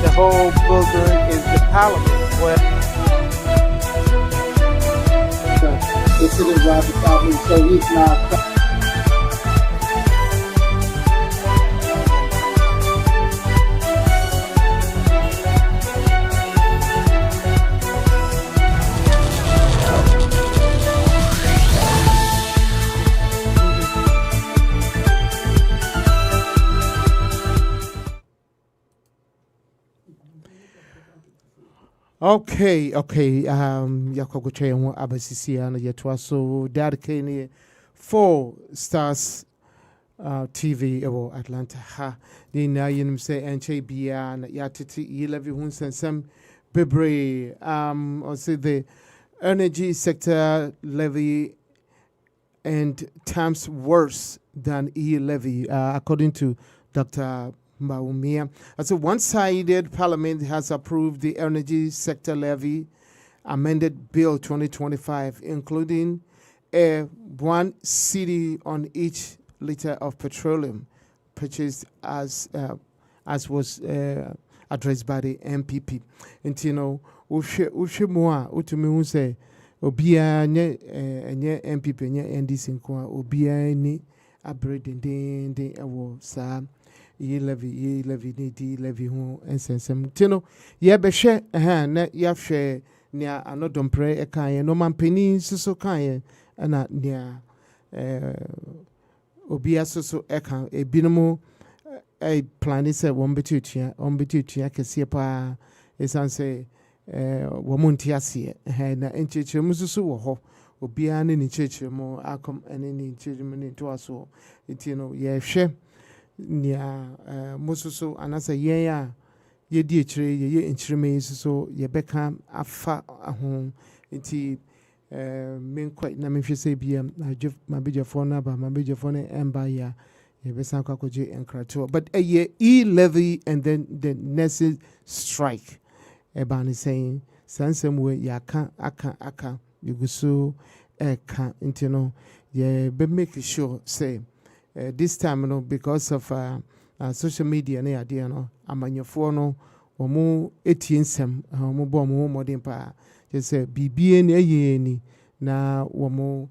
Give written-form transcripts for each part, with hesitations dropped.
The whole building is the parliament where it's in the Robert Album, so he's not. Okay. Yakogoche won abasisia na yetwa so Dady Kane 4 Stars TV ewo Atlanta ha. Ni na yinim say enche bia na yatete yelevy hun sensem bebre or say the energy sector levy and times worse than levy according to Dr. Maumia. As a one-sided parliament has approved the energy sector levy amended bill 2025, including a 1 cedi on each liter of petroleum purchased as was addressed by the MPP. And you know, ushe moa utumi unse obia nye MPP nye NDC nkwa obia ni abredende ewo sa ye levy ni levy ho ensensem tino ye behwe na ya hwe nia anodompre ekan ye no mampani suso kan ye na nia obia suso ekan ebinumu plan is won betutua kese pa esanse womunti ase na enchechemu suso wo ho obia ne ni chechemu akom ene ni chechemu ni to aso etino ye hwe nia mususu anasa yen ye di echire ye enchireme so ye beka afa ho nti menkwa na mehwese bia mabejafo na ba mabejafo na emba ya ye besa kwakoje enkrato but a levy and then the next strike ebani saying sansem we ya aka yugusu eka ntino ye be make sure say this time no because of social media na yade no amanyefo no omo etiensem omo bo omo modern pa je say bibie na yeni na omo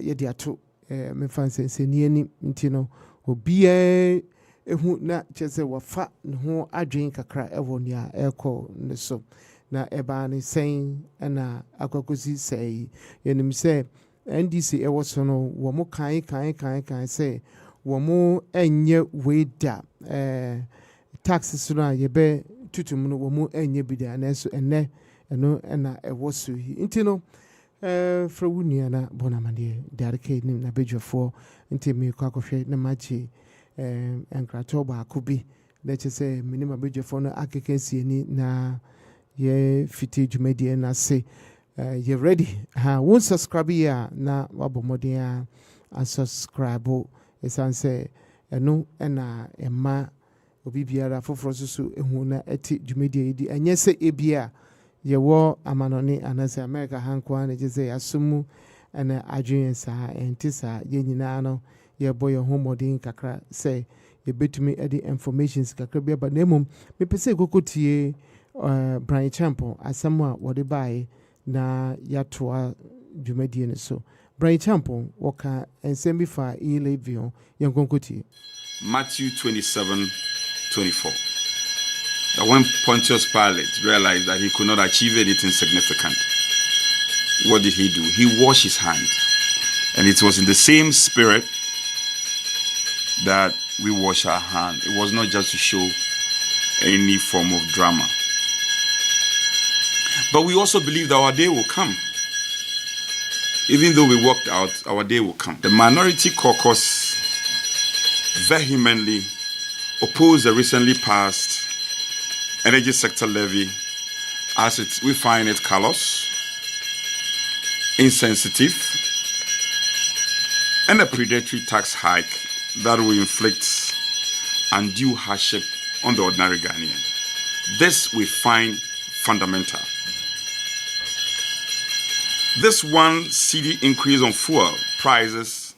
yede ato me fansense ni ani ntino obia ehu na je say wafa ne ho adwen kakra ewo nia eko ne so na eba ne sen na akwakosi say yenim say NDC ewo so no wo mo kan say wo mo enye weida taxes no ye be tutum no wo mo enye bida na so ene eno na ewo so hi nti no fra wunia na bonamade Dady Kane na bedwofo nti me kwakohwe na machi enkrato ba akubi na che say minima bedwofo no akekensie ni na ye fiti dwumadi na say you ready? Won't subscribe here na wabomodia a subscribe. Esanse eno ena ema obi biara foforo susu ehu na eti dwumedia idi enye se ebia ye wo amanone anase America hankwa na je se asumu ena adwen sa entisa ye nyina no ye boy homodin kakra say ye betumi edi informations kakra bia ba nemum me pese kokotie Brian Champo asamwa wode bae na yatoa dwumadie ne so Brian Champo woka ensem bi fa elevio yankonkoti Matthew 27:24. That when Pontius Pilate realized that he could not achieve anything significant, what did he do? He washed his hands. And it was in the same spirit that we wash our hands. It was not just to show any form of drama. But we also believe that our day will come. Even though we walked out, our day will come. The minority caucus vehemently opposed the recently passed energy sector levy as we find it callous, insensitive, and a predatory tax hike that will inflict undue hardship on the ordinary Ghanaian. This we find fundamental. This 1 cedi increase on fuel prices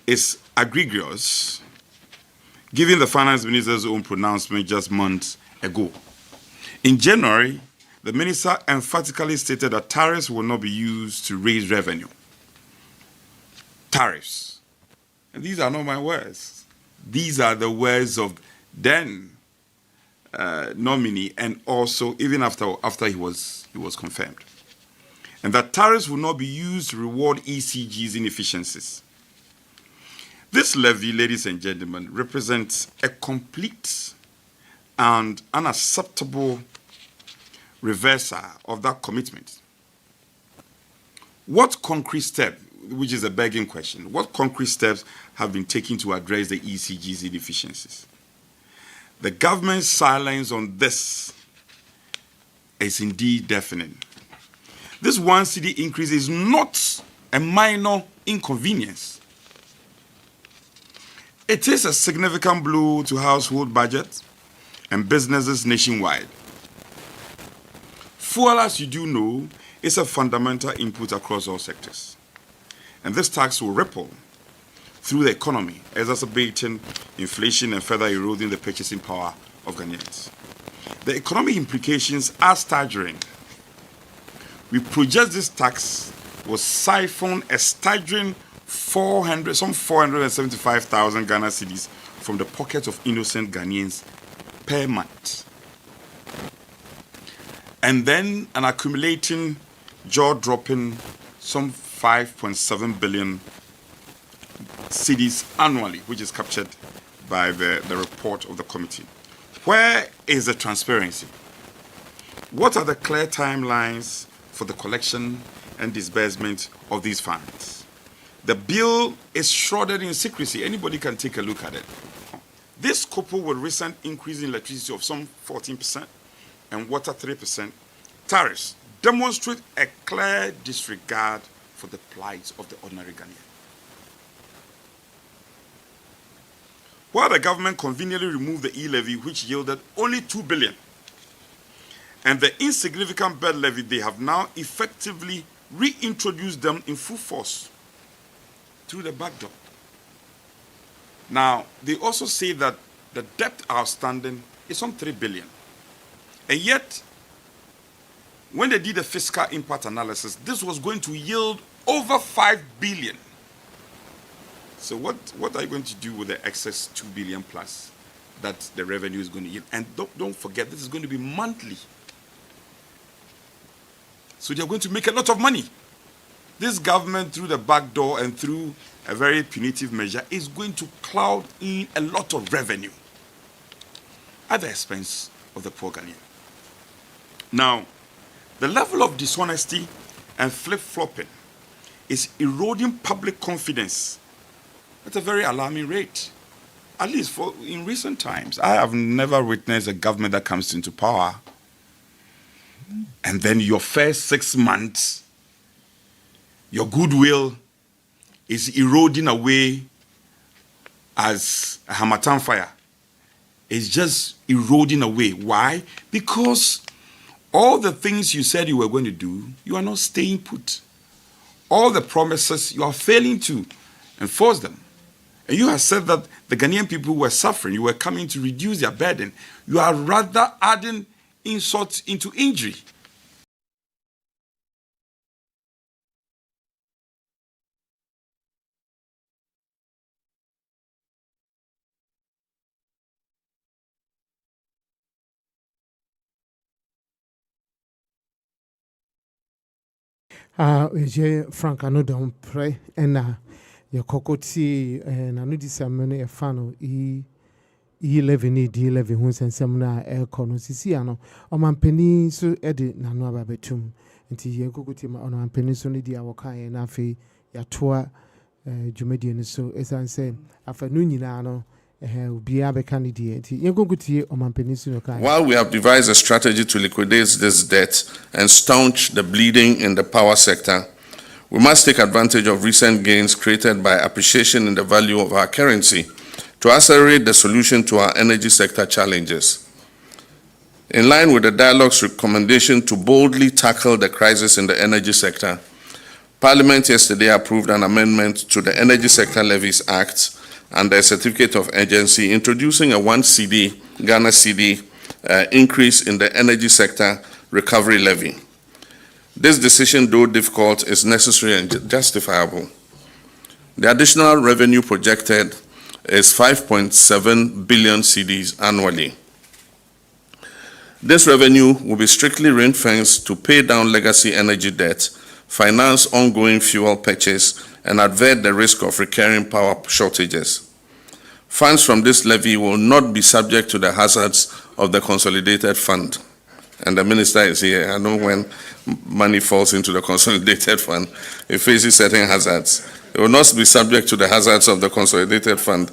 is egregious, given the finance minister's own pronouncement just months ago. In January, the minister emphatically stated that tariffs will not be used to raise revenue. Tariffs. And these are not my words. These are the words of then nominee, and also even after he was confirmed. And that tariffs will not be used to reward ECG's inefficiencies. This levy, ladies and gentlemen, represents a complete and unacceptable reversal of that commitment. What concrete step, which is a begging question, what concrete steps have been taken to address the ECG's inefficiencies? The government's silence on this is indeed deafening. This 1 cedi increase is not a minor inconvenience. It is a significant blow to household budgets and businesses nationwide. Fuel, as you do know, is a fundamental input across all sectors. And this tax will ripple through the economy, exacerbating inflation and further eroding the purchasing power of Ghanaians. The economic implications are staggering. We project this tax will siphon a staggering 475,000 Ghana cedis from the pockets of innocent Ghanaians per month. And then an accumulating, jaw-dropping, some 5.7 billion cedis annually, which is captured by the report of the committee. Where is the transparency? What are the clear timelines for the collection and disbursement of these funds? The bill is shrouded in secrecy. Anybody can take a look at it. This, coupled with recent increase in electricity of some 14% and water 3%, tariffs demonstrate a clear disregard for the plight of the ordinary Ghanaian. While the government conveniently removed the e-levy, which yielded only 2 billion, and the insignificant bed levy, they have now effectively reintroduced them in full force through the back door. Now, they also say that the debt outstanding is some 3 billion. And yet, when they did the fiscal impact analysis, this was going to yield over 5 billion. So what are you going to do with the excess 2 billion plus that the revenue is going to yield? And don't forget, this is going to be monthly. So they're going to make a lot of money. This government, through the back door and through a very punitive measure, is going to cloud in a lot of revenue at the expense of the poor Ghanaian. Now, the level of dishonesty and flip-flopping is eroding public confidence at a very alarming rate. At least in recent times, I have never witnessed a government that comes into power and then your first 6 months, your goodwill is eroding away as a Hamatan fire. It's just eroding away. Why? Because all the things you said you were going to do, you are not staying put. All the promises, you are failing to enforce them. And you have said that the Ghanaian people were suffering. You were coming to reduce their burden. You are rather adding insult into injury. Frank, I know don't pray, and your cocotti and I know this amene a fan E11 D11 who send some air corner Siciano or man penny so edit Nano Babetum until ye cocotti on one penny so need our kind and afe yatua Jumedian so as I say after Nunino. While we have devised a strategy to liquidate this debt and staunch the bleeding in the power sector, we must take advantage of recent gains created by appreciation in the value of our currency to accelerate the solution to our energy sector challenges. In line with the dialogue's recommendation to boldly tackle the crisis in the energy sector, Parliament yesterday approved an amendment to the Energy Sector Levies Act and the Certificate of Urgency, introducing a 1 CD, Ghana CD, increase in the energy sector recovery levy. This decision, though difficult, is necessary and justifiable. The additional revenue projected is 5.7 billion cedis annually. This revenue will be strictly ring-fenced to pay down legacy energy debt, finance ongoing fuel purchase, and avert the risk of recurring power shortages. Funds from this levy will not be subject to the hazards of the consolidated fund. And the minister is here. I know when money falls into the consolidated fund, it faces certain hazards. It will not be subject to the hazards of the consolidated fund.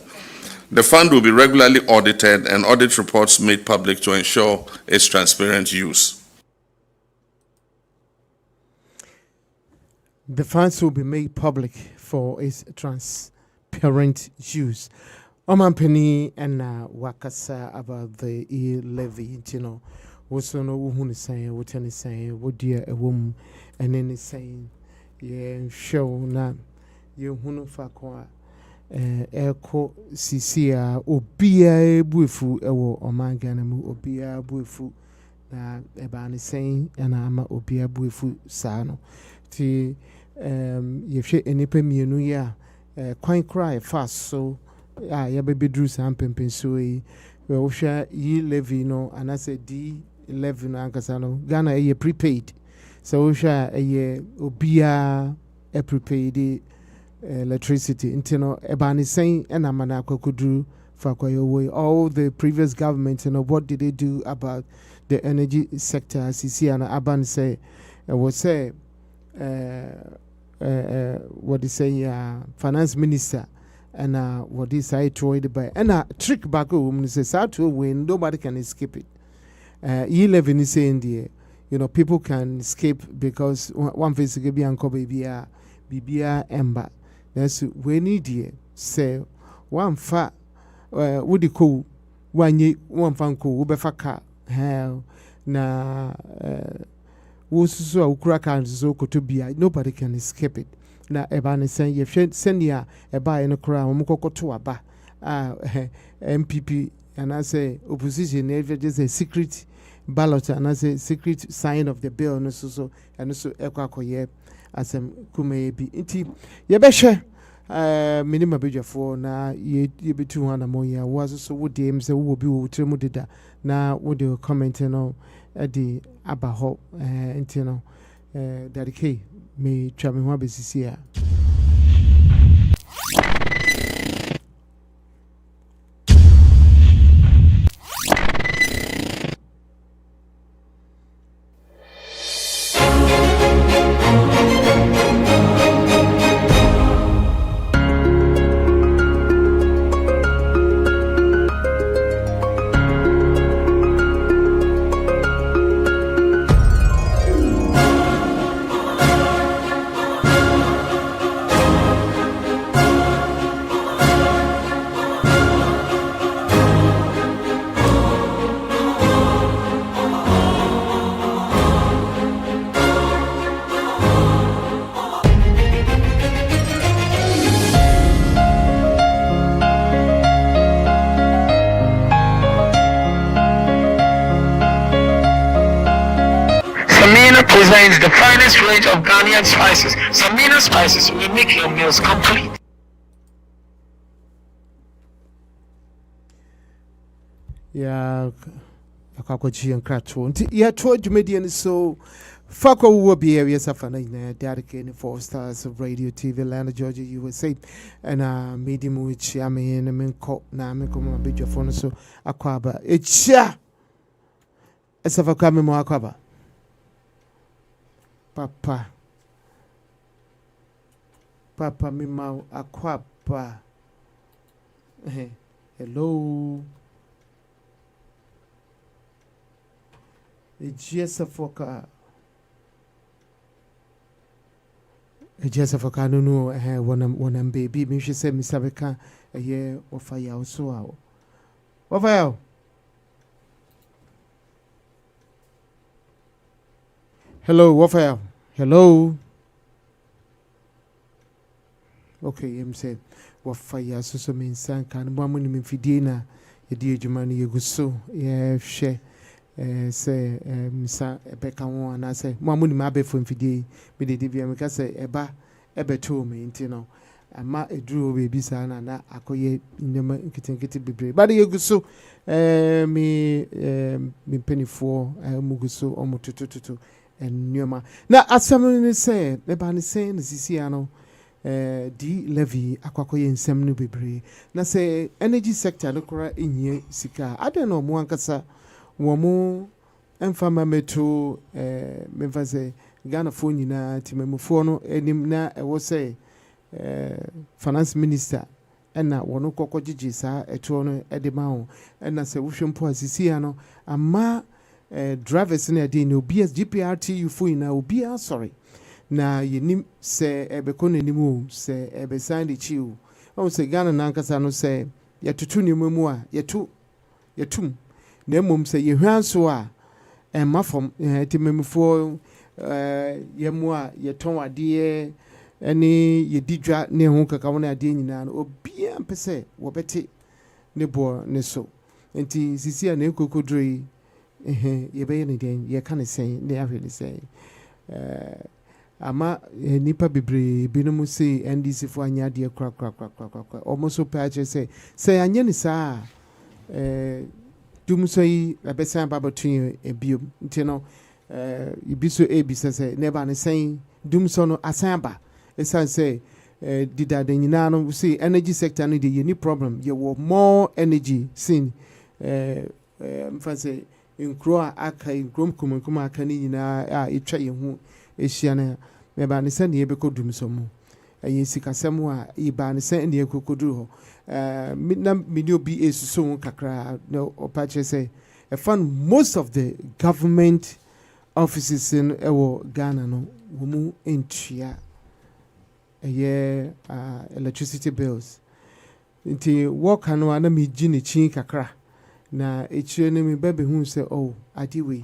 The fund will be regularly audited and audit reports made public to ensure its transparent use. The funds will be made public for its transparent use. Omampeni and wakasa about the levy, you know. Also no who is saying, what any saying, what dear a woman, and any saying, yeah, show na you hunu fakwa eko sisia obia buefu ewo omangana mu obia buefu na eba ne saying and ama obia buefu sa no ti yehwe enipa mienu ya kwan cry fast so ya bebedru sam pempen so yi we wohwa yi levy no anase D11 no ankasa no Ghana ye prepaid so wohwa ye obia prepaid electricity intino ebani saying and amana kwakudru fakwayo all the previous government, you know, what did they do about the energy sector? CC and Aban say was say what they say finance minister and what they say to by and trick back home says how to win nobody can escape it. E11 is saying there, you know, people can escape because one face could be uncle bibia ember. That's when you say one fat would cool one fan cool ubefaka hell na so crack and so to be nobody can escape it. Na ebani saying you send ya a buy in a crown mukoko to a ba MPP and I say opposition never just a secret ballot and I say secret sign of the bill and so and also ekwakoye asem kume bi nti ye behwe minimum budget for na ye be 200 more ya was so wo dem say wo bi wo tremu deda na wo de comment no e di abaho nti no dedicate me twa me ho abesisi a Presents the finest range of Ghanaian spices. Samina spices will make your meals complete. Yeah, akakwachi and crato. Yeah, told you median so Fako will be areas of an dedicated 4 stars of radio, TV, Atlanta, Georgia, USA, and medium which I mean, I mean, cop, Namiko, big your phone, so aquaba. It's ya. It's a coming more aquaba. Papa mi mau akwapa. Hello. Ejiesafoka no one baby me she say me sabeka ye ofa ya so awo. Ofa ya. Hello, Wafael. Hello. okay yem say wa fire so me nsan kan mo amuni me fidie na ye di adwuma no ye guso ye hwe say misa ebeka ho ana say mo amuni ma be fo mfidie me de bia me ka say eba ebeto me nti no ama eduru be bisa na akoye ndema nkitinkiti bebre ba de ye guso me penifo muguso omotototo ennyoma na asam ni say ne ba ni say ni sisi ano D levy akwakoye nsem no bebre na say energy sector no kora enye sika ade no mo ankasa wo mo emfama meto memfase Ghana fo nyina timemfo no enim na ewo say finance minister ena wono kokogigi saa eto no edema ho ena se wohwempo asisi ano ama drivers na de no BS GPRT fo ina obi sorry na yenim se ebekon animu se ebesan de chiu o se Ghana na nkasa no se yetutu nimu a yetum na emom se yehwanso a emafom timemfo yemu a yeton ade eni yedidwa ne ho kaka wona ade nyina no obi ampese wobete ne bo ne so enti sisi a na ekokodroi yebeye ne den ye ka ne sen ne ahwe ne sen ama nipa bebre binom se NDC fo anya de kra almost patch say anya ni saa DUMSOR yi abesan babatu ebiom nti no ibiso ebisa say neba ne sen DUMSOR no asan ba esan say dida de nyina no see energy sector no dey any problem you want more energy sin mfanse nkro aka nkrom kuma aka ni nyina a etwa ye hu ehia na meba ne sen ye beko DUMSOR mu ayi sikasem a iba ne sen ne ekokoduru ho na minio bi esuso kakra no opache say I found most of the government offices in Ghana no womu entua electricity bills nti work no na mi gini chin kakra na echire ne mi bebe hu say oh adiwe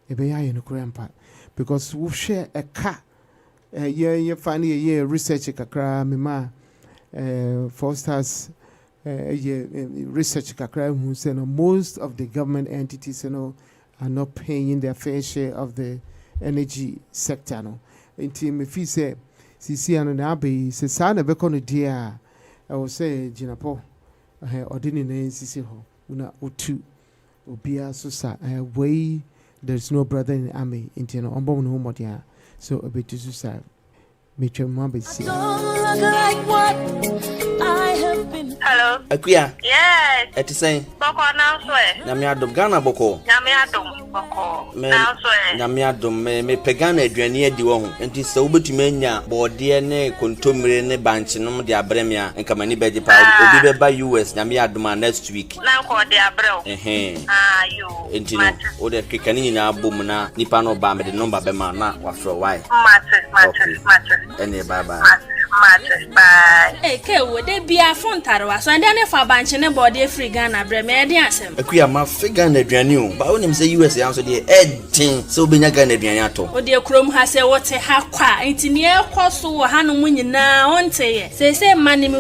ebe ya ye no krampa because we share a car ye find ye research kakra me ma Foster's research kakra who say no most of the government entities are not paying their fair share of the energy sector no nti me fi say sisi ano na be se sa na be kono dia I will say jinapo odini na sisi ho una otu obia so sa way there's no brother in the army nti no ombo no mo dia so obetu so sa Hello. Akuya. Yes. Eti sen. Boko now swear. Nyame adom Ghana boko. Nyame adom boko. Now swear. Nyame adom me pegana aduane adi wo ho. Enti se wobetumi anya boode ne kontomire ne banche nom de abreme a enka mani beje pa obi be ba US nyame adom next week. Na ko de abreo. You. Enti no o de kekani nyina abom na nipa no ba me de number be ma na wa fro why. Matter. Ene bye bye. Bye. Hey, Kewo, they be a phone tarwa, so and then for banch and a body free Ghana, Breme, asem. Akuya ma figure na aduane ba wonim say US answer de edin so benya Ghana aduane ato. O de krom ha say what ha kwa, enti ne ekoso wo ha no mu nyina onte ye. Say manimi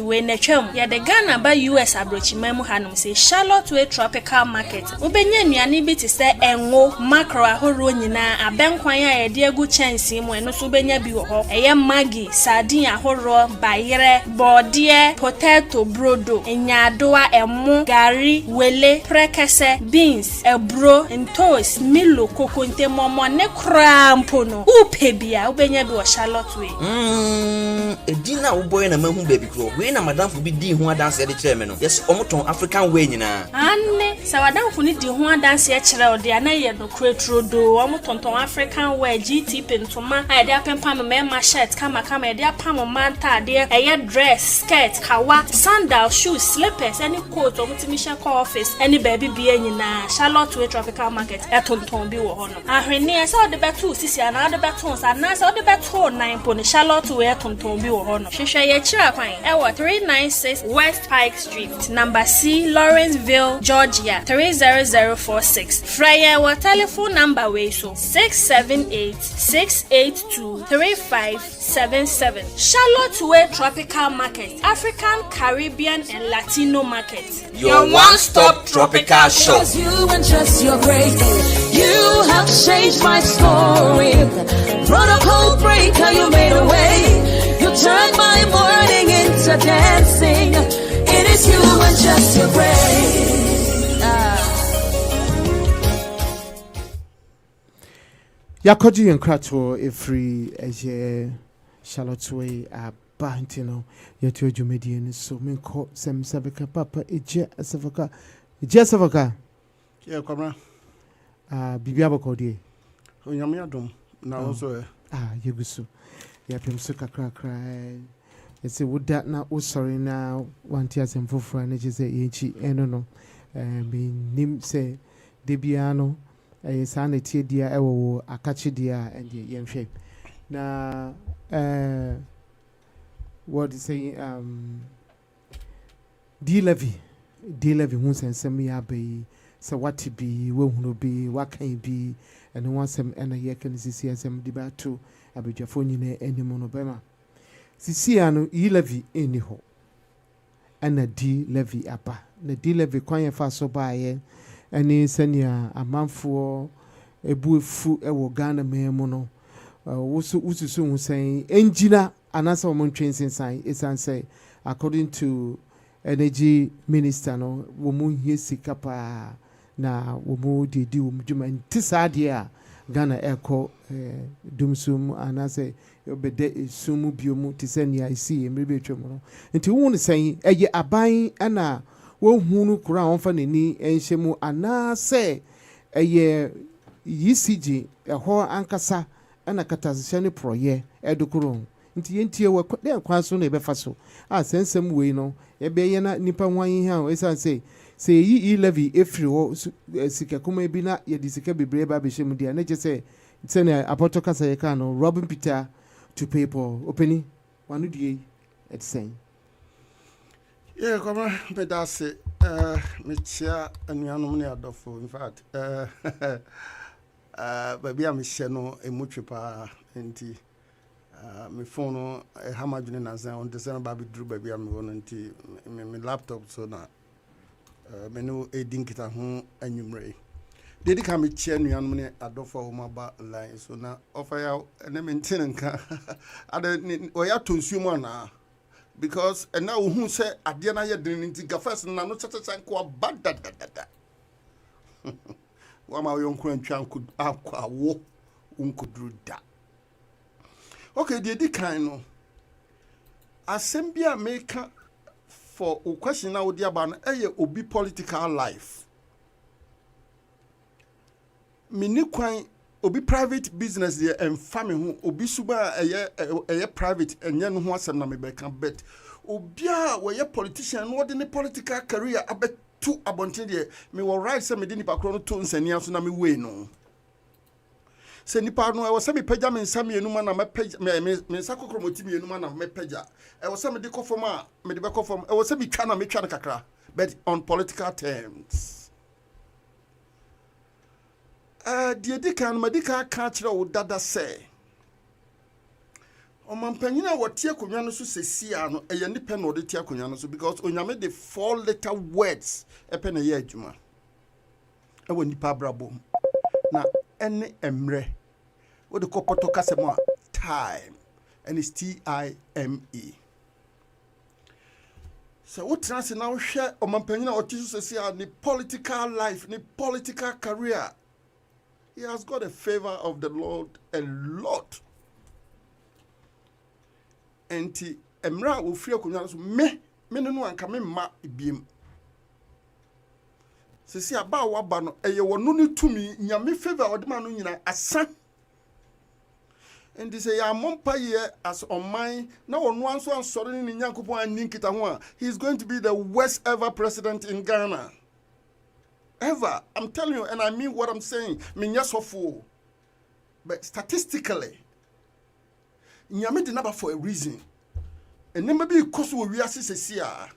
we na twam. Ya de Ghana ba US abrochima mu ha no say Charlotte we tropical market. Obenya nnuane bi te say enwo macro ahoro nyina abenkwan ya ye de agu chance mu eno so benya bi wo ho. Eye magi sardine ahoro bayere bode potato brodo enyadoa emu gari wele prekese beans ebro entos milo kokonte momo ne krampo no upebia ubenya bi wo Charlotte we edina uboy na mahu baby kro we na madam fu bi di ho adanse de kire me no yes omoton African way nyina anne sawadam fu ni di ho adanse kire o de anaye no kretrodo omotonton African way GT pentoma ade apempa me ma shirt kama ade apam manta ade eye dress skirt kawa sandal shoes slippers any coat omutimi she call office any baby bia nyina Charlotte we tropical market etonton bi wo ho no ahwene e say de beto sisi ana de beto sa na say de beto 9 po ni Charlotte we etonton bi wo ho no hwehwe ye kira kwan e wo 396 West Pike Street number C Lawrenceville Georgia 30046 Fryer wa telephone number we so 678 682 3577 Charlotte Way Tropical Market, African, Caribbean, and Latino market. Your one-stop tropical shop. Trust you and trust your grace. You have changed my story. Protocol breaker, you made a way. You turned my morning into dancing. It is you and just your grace. Yakoji and Krato, a free as Charlotte Way, a bantino, yet your Jumedian, so min call some Savaka Papa, a jet Savaka, Jessavaka. Yeah, come on. Bibiabako, dear. Yamiadum. Now also. Yagusu. Yapim Suka cry. It's a wood that now, sorry now, 1 year and 4 for an age, no, nim say, Debiano. Sanity dear ewo akachi dear and yem shape. Na what is saying D levy who send some ya be so what to be won't be what can be and once some and a year can see some debate to abijafoni any monobema. Sisiano e levy anyhow and a D levy apa the D levy coin faso by any senior a man for a boo fu ewo Ghana memono. Usu soon saying engineer and answer on trains inside is answer according to energy minister no woman here sikapa na woman de do and tisadia Ghana echo dumsum and answer obede sumu biomu tisenia I see maybe chomo. Until one saying a buying and hunu kura onfa neni enhyemu ana se eye yisiji eho ankasa ana katazisha ne proye edukuro nti yentie we de kwanso na ebefa so sensem we no ebe ye na nipa hwan yi ha esan se yi levy efri wo sika kuma bi na ye disika bebre ba behemu dia na je se na apotoka sa ye ka no Robin Peter to people openi wanu die et saying. Yeah, come on, but that's it. Michia and Yanomini Adolfo, in fact. Baby, I'm Shano, a mutripa, and tea. My phone, a hamajun as on December, Baby Drew, baby, I'm going to my laptop, so now. Menu a dinkita home and you may. Did it come a chair, Yanomini Adolfo, my line, so now offer out and I'm intending. I don't or ya to assume now. Because and now who say Adiana ya didn't first and no such a bad that. One my young cran could aqua walk could do that. Okay, the kind of assembly maker for a question now, dear ban a be political life. Miniquine obi private business there and family who obi suba a private and yan who was na me can bet obia we politician no de political career abet two abontin there me will right say me de nipa kro no to nsania so na me we no se nipa no e wo say me pagya me nsam enuma na me pagya me nsakokro motimi enuma na me pagya e wo say me de kofom a me de be kofom e wo say me twa na me twa na kakra but on political terms. Diedika and Medica catch o dada say. O mampanyina what tia kunyano so sesiano e ye nipa no de tia kunyano so because onyame the 4-letter words e pe na ye adwuma. E wo nipa brabo. Na ene emre. Wo de kopoto kasemo a time and it's TIME. So what trans now share o mampanyina o tia so sesia ni political life, ni political career. He has got a favor of the Lord a lot. And emra will free kunyano me no anka me ma ibiem. Se si aba wa ba no eye wono ni tumi nyame favor odema no nyina asa. And they say ya mompa ye as on mine na wono anso ansore ni nyankopon anin kita ho a he is going to be the worst ever president in Ghana. Ever, I'm telling you, and I mean what I'm saying. But statistically, nyame the number for a reason. And then maybe because we are here.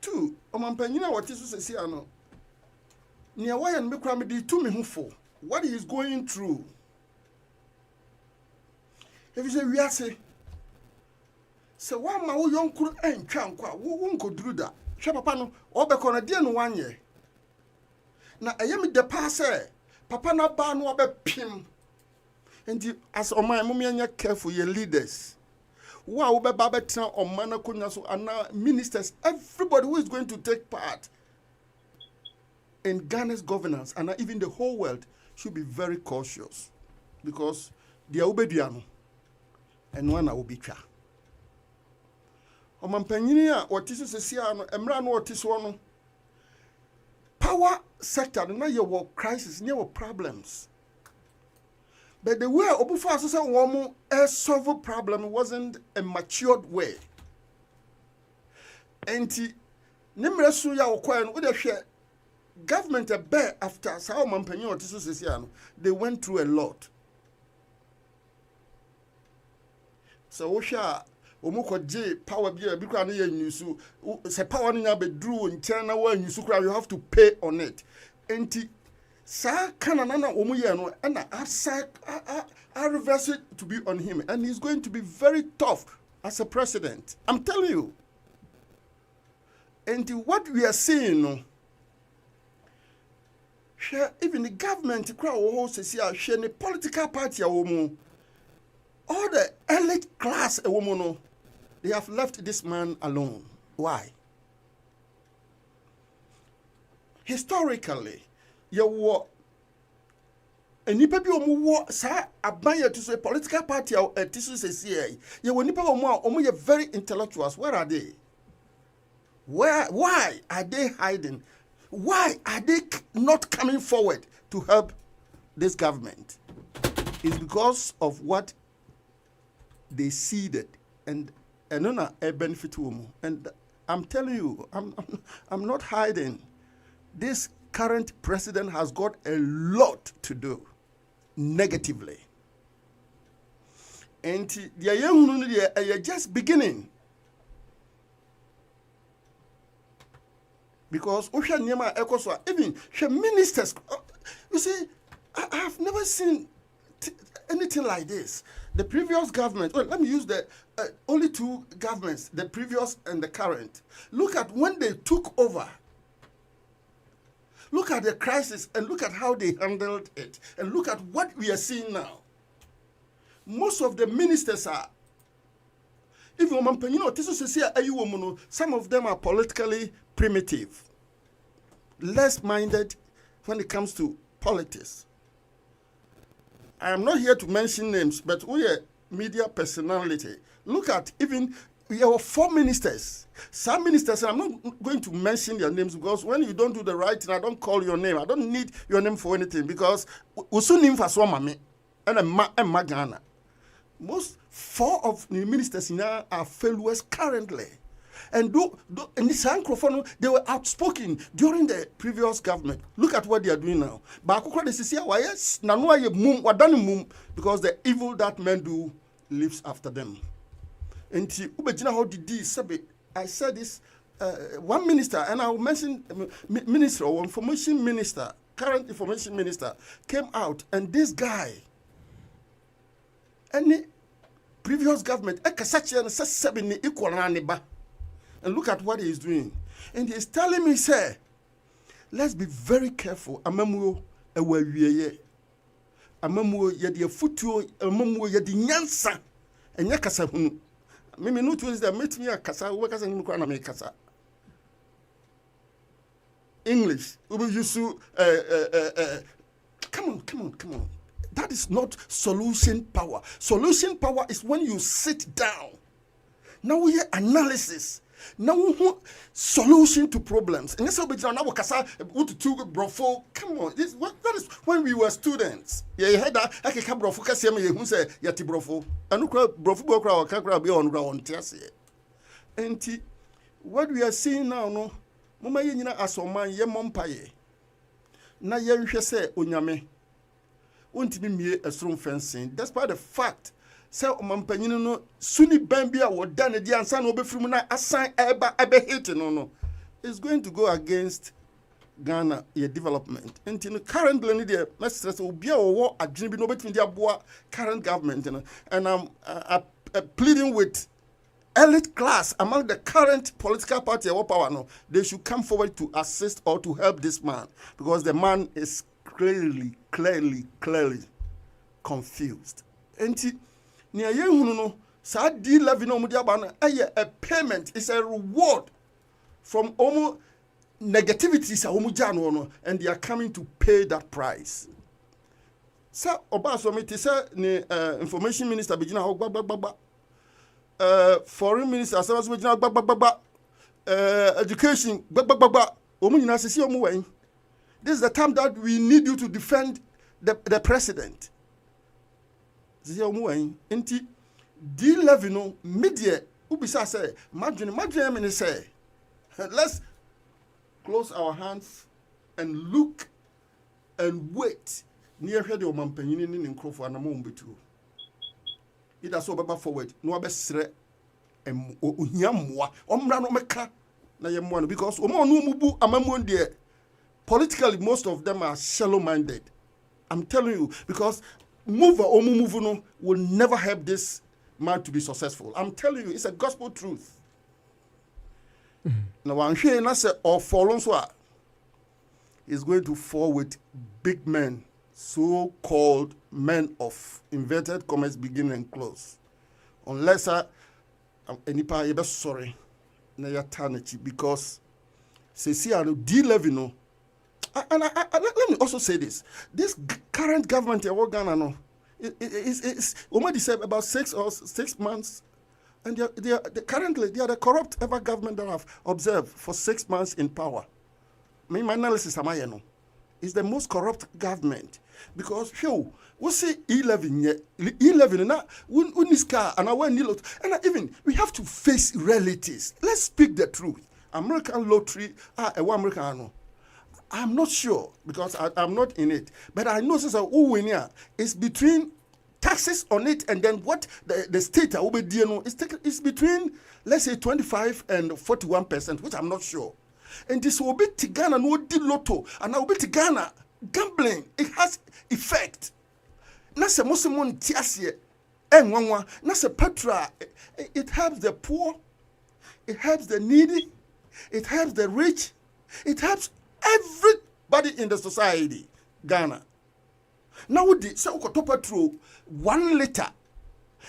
Two, omampanyina what is here no. Nia why and me kwame di to me who for what he is going through. If you say we are say, so one ma wo yonkuru entwa nkwa wo nkoduru da. Hwe papa no obekọ na de no 1 year. Na eyemi de pa say papa na ba no obepim. And as Oman, Mumia careful, your leaders. Wow, Babatina or Manakunaso and now ministers, everybody who is going to take part in Ghana's governance and even the whole world should be very cautious because they are obediano and one will be tra. Oman Peninia or Tisu Sesiano, Emrano or Tiswano. Power sector, now your crisis, near problems. But the way Obufa said one solve a problem wasn't a matured way. And nimre suya okwan with the government a bear after sao mampanyo tisu sesiano, they went through a lot. So osha omuko J power bia bikra na ye nyusu se power nya be drew nchen na wa nyusu kra you have to pay on it. And Sa kanana omuye no and I reverse it to be on him and he's going to be very tough as a president. I'm telling you. And what we are seeing no even the government crowd says here the political party all the elite class a woman no they have left this man alone. Why? Historically you nipa bi omo wo sa abanye to say political party tisu say ye wo nipa omo ye very intellectuals. Where are they? Why are they hiding? Why are they not coming forward to help this government? It's because of what they seeded and on a benefit to. And I'm telling you, I'm not hiding. This current president has got a lot to do negatively. And they're just beginning. Because even ministers, you see, I have never seen anything like this. The previous government, well, let me use the only 2 governments, the previous and the current. Look at when they took over. Look at the crisis and look at how they handled it. And look at what we are seeing now. Most of the ministers are, some of them are politically primitive, less-minded when it comes to politics. I am not here to mention names, but we are media personality. Look at even we have 4 ministers. Some ministers, and I'm not going to mention their names because when you don't do the right thing, I don't call your name. I don't need your name for anything because usunim faswamame and a Ghana. Most 4 of the ministers now are failures currently. And in this they were outspoken during the previous government. Look at what they are doing now. Because the evil that men do lives after them. And I said this, one minister, and I will mention minister or information minister, current information minister, came out, and this guy, any previous government, and look at what he is doing. And he is telling me, sir, let's be very careful. Amamuo ewawieye. Amamuo yedi futuo, amamuo yedi nyansa. Enya kasa hunu. Mimi no twins that meet me kasa, we kasa ni kwa na me kasa. English. We used to come on. That is not solution power. Solution power is when you sit down. Now we hear analysis. Now solution to problems. And that's how we now kasa to brofo. Come on, that is when we were students. Yeah, you heard that. I can brofo kasi me who say yati brofo. Anu brofo bokra kakra be on ground tiase. Enti what we are seeing now no. Mama ye nyina asoman ye mompaye. Na ye nhwe se onyame. Wontimi mie esrum fencing despite the fact say omampanyinu no suni bambia wo da ne dia ansa na obefrim na asan eba hate no is going to go against Ghana your development. And currently, the message will be a war at Jimmy Nobet in the current government. And I'm pleading with elite class among the current political party or power. No, they should come forward to assist or to help this man because the man is clearly confused. And near you, so D levy no a payment is a reward from almost negativities and they are coming to pay that price. So Obasanjo say information minister begin foreign minister education this is the time that we need you to defend the president. D levy no media ubisa say madwene say let's close our hands and look and wait near where the omampanyini ni nkrofo anamo mbetu ida so baba forward no abesre ohia mmoa omra no meka na ye mmoa no because omo no mubu amamu de politically most of them are shallow minded. I'm telling you because move no will never help this man to be successful. I'm telling you, it's a gospel truth. Now, I'm hearing I say, or fallen so is going to fall with big men, so-called men of inverted commas, begin and close. Unless any sorry, na eternity because see, D levy no. And let me also say this: this current government in Ghana no. It's Omadi said about 6 months, and they currently they are the corrupt ever government that I've observed for 6 months in power. My analysis is the most corrupt government because we see 11 now uniska and our and even we have to face realities. Let's speak the truth. American lottery American. I'm not sure because I'm not in it, but I know since it's between taxes on it and then what the state will be doing is between let's say 25 and 41%, which I'm not sure. And this will be Ghana no di lotto and I will be Ghana gambling. It has effect. Nase mosimon tiasie enwanwa nase petra. It helps the poor, it helps the needy, it helps the rich, it helps everybody in the society, Ghana. Now with the so petrol 1 liter.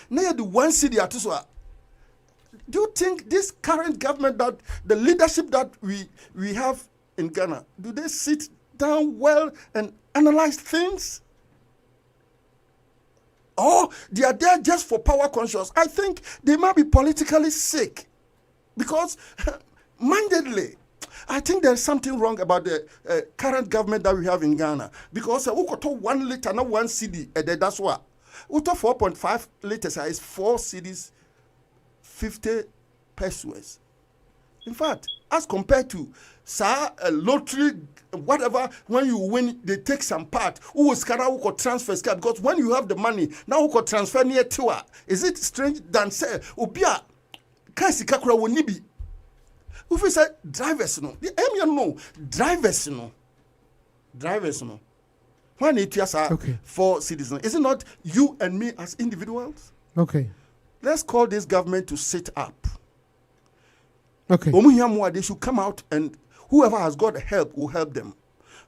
Now the 1 city at do you think this current government that the leadership that we have in Ghana, do they sit down well and analyze things? Or they are there just for power conscious? I think they might be politically sick because mindedly I think there's something wrong about the current government that we have in Ghana because we got 1 liter, not 1 cedi. That's what. We 4.5 liters is 4 cedis, 50 pesos. In fact, as compared to lottery, whatever, when you win, they take some part. Who could transfer because when you have the money, now who could transfer near to. Is it strange than say, Ubia, Kasi Kakura Wonibi? If we say drivers no, the aim no drivers no. When it is for citizens, is it not you and me as individuals? Okay. Let's call this government to sit up. Okay. They should come out and whoever has got help will help them.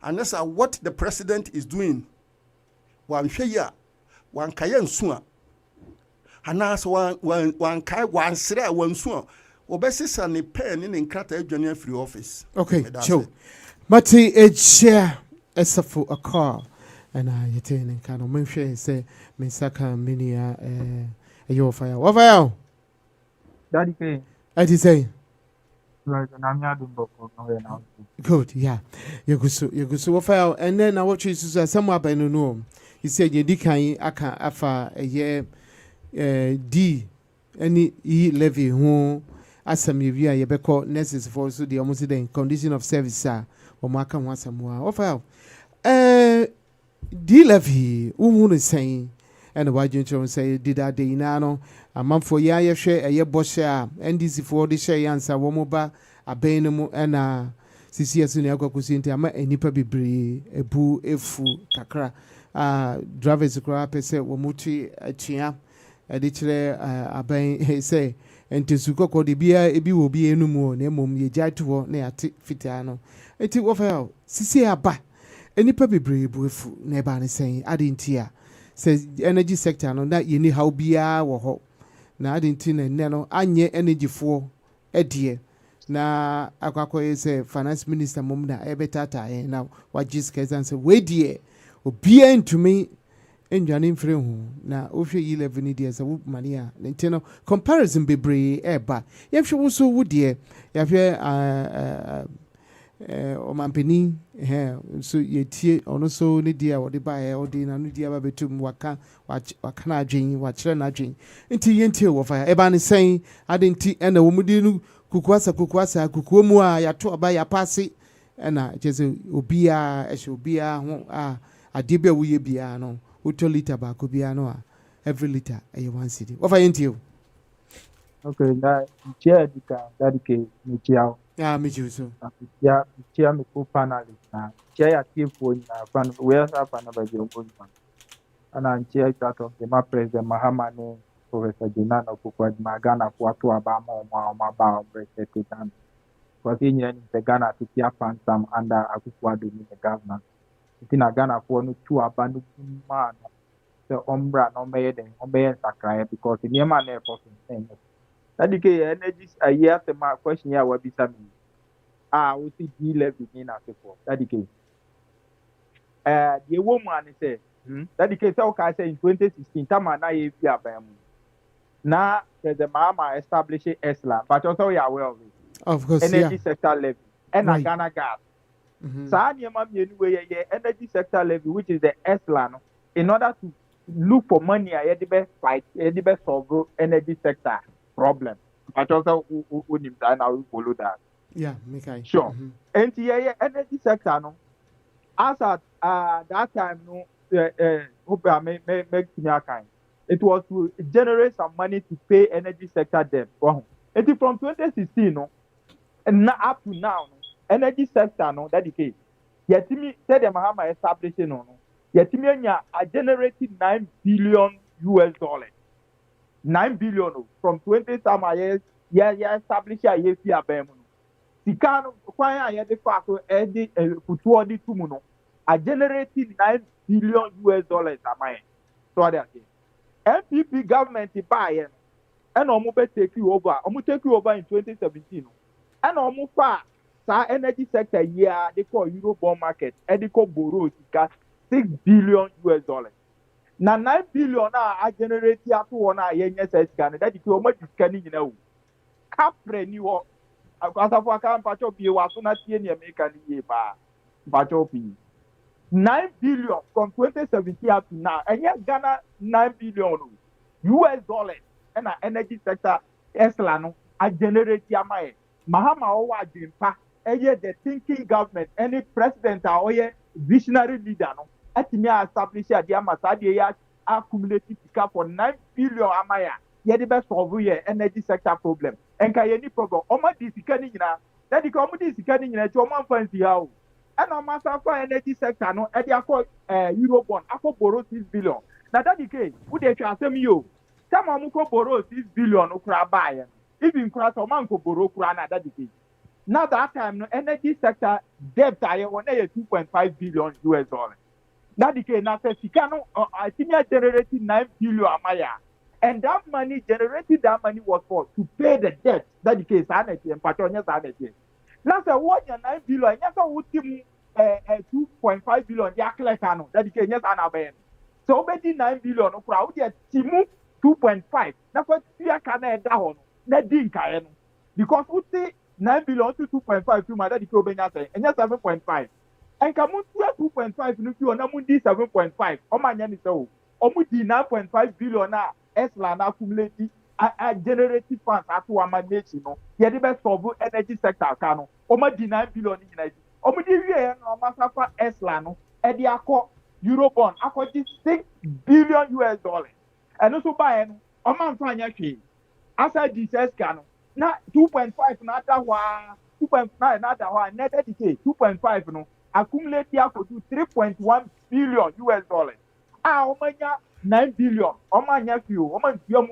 And that's what the president is doing. One share, one kayan sua, and that's one kai one sira one sua. Obesisa ni pen in krata adwane free office. Okay, Joe. Mati ejia esafo a call and I yetin kan o menhwe say mensaka minia ayo fire. What fire? Daddy pay. I did say. Good, yeah. Yegusu what fire and then I watch you somewhere by no. He said you dikan aka afa a year D any E levy who asam yevia yebeko nurses for so the almost the condition of service sir or maka wasamwa offer D levy who saying and why don't you say did that day nano a month for share a year boss share NDC for the share answer womoba a benemo and sisi asu ne akwakusi nti ama enipa bebree ebu efu kakra drivers kura pese wo muti atua ade kire aban say enti sukoko de bia ebi wo bia enu mu na emom ye gyato na yate fitaa no enti wo fa sisi aba enipa bebree bu efu na eba ne sen ade nti a say energy sector no na ye ni how bia wo ho na ade nti na ne no anye energy fo edie na akwakoye say finance minister mom na ebetata na wagis kazan say we die obia ntumi enjane mfre hu na ohwe yi 11 die say wo mane a ntino comparison bebree eba yehwe wo so wo die yahwe o mampeni so yetie ono so ne die a wo de ba e odi na no die ba betum waka na adwen wa kire na adwen nti yentie wo fa eba ne sen ade nti na wo mudi no kukuasa kukuo mu a yato aba ya pase na jeze obia ehwe obia ho ade bia wo ye bia no uto liter ba ko bia no a every liter e 1 cedi wo fa yentie Okay, that chair that ke ni chiao. ya me juso Ya chair me ko panelist na. Chair ya tifo na fan we are fan ba je ko na. Ana chair that of the ma president Mahama ne Professor Jonah Okukwa na Ghana ko ato aba ma ba president dan. Because in the Ghana to tia fan some under Akufo Addo ni the governor. Tina Ghana for no two aba no man. The ombra no me den obey sakra because the man na for thing. That the energy a year to my question here will be some we see D levy in as before. That the woman say that the case okay say in 2016 tama na ye fi abam. Now the mama establish ESLA but also you are aware of it. Of course, energy sector levy and right. Ghana gas. So anyway energy sector levy which is the ESLA no, in order to look for money I the best fight the best solve energy sector problem. But also we follow that. Yeah, Mikai. Sure. And the energy sector no as at that time no hope I make me kind. It was to generate some money to pay energy sector debt. And from 2016 no and up to now no energy sector no that the case. Yet me said the Mahama establishing no yet me generated $9 billion. 9 billion from 20 time establish a year fee abem no sika no kwan a ye de fa so e de futuo de tumu no a generated $9 billion amai so that MPP government buy no and omo be take over in 2017 no and omo fa sa energy sector year they call euro bond market e de ko borrow sika $6 billion. Na 9 billion a generate ato one a yenye sika that the o ma disika ni nyina o kapre ni ho asafo aka mpacho bie waso na tie ne America ni ye ba mpacho pi 9 billion from 2017 up to now and yet Ghana $9 billion and energy sector ESLA no a generate amae Mahama o wa dimpa the thinking government any president or visionary leader no atimi establish a dia masade ya accumulated figure for $9 billion amaya ye dey be solve your energy sector problem enka ye ni problem o ma di sika ni nyina that the community sika ni nyina ti o ma fancy ha o and o ma sa for energy sector no e dey akọ euro bond akọ borrow $6 billion na that the case who dey twa asem yo sama mu ko borrow $6 billion okura buy even kura so man ko borrow kura na that the case now that time no energy sector debt aye won na $2.5 billion. That the case now says Sikano generated $9 billion amaya. And that money was for to pay the debt. That the case sanity and patronia sanity. Now say what your $9 billion, yes, I would give $2.5 billion yaklekano. That the case yes anaben. So obedi $9 billion no crowd yet timu 2.5. That's what you can add down. That didn't kaeno. Because we say $9 billion to 2.5 to my daddy Kobenya say and yes 7.5. And come on 2.5 no fi ona mundi 7.5 o manya ni so o mudi 9.5 billion na ESLA na accumulate a generative funds ato manage no ye dey be solve energy sector ka no o ma di 9 billion ni nyina o mudi wie no ma safa ESLA no e dey akọ eurobond akọ di $6 billion. And so buy no o ma nfa anya hwe asa di seska no na 2.5 na ada wa 2.9 another one net dedicate 2.5 no accumulate here for 3.1 billion US dollars. Omanya 9 billion. Omanya few. Omanya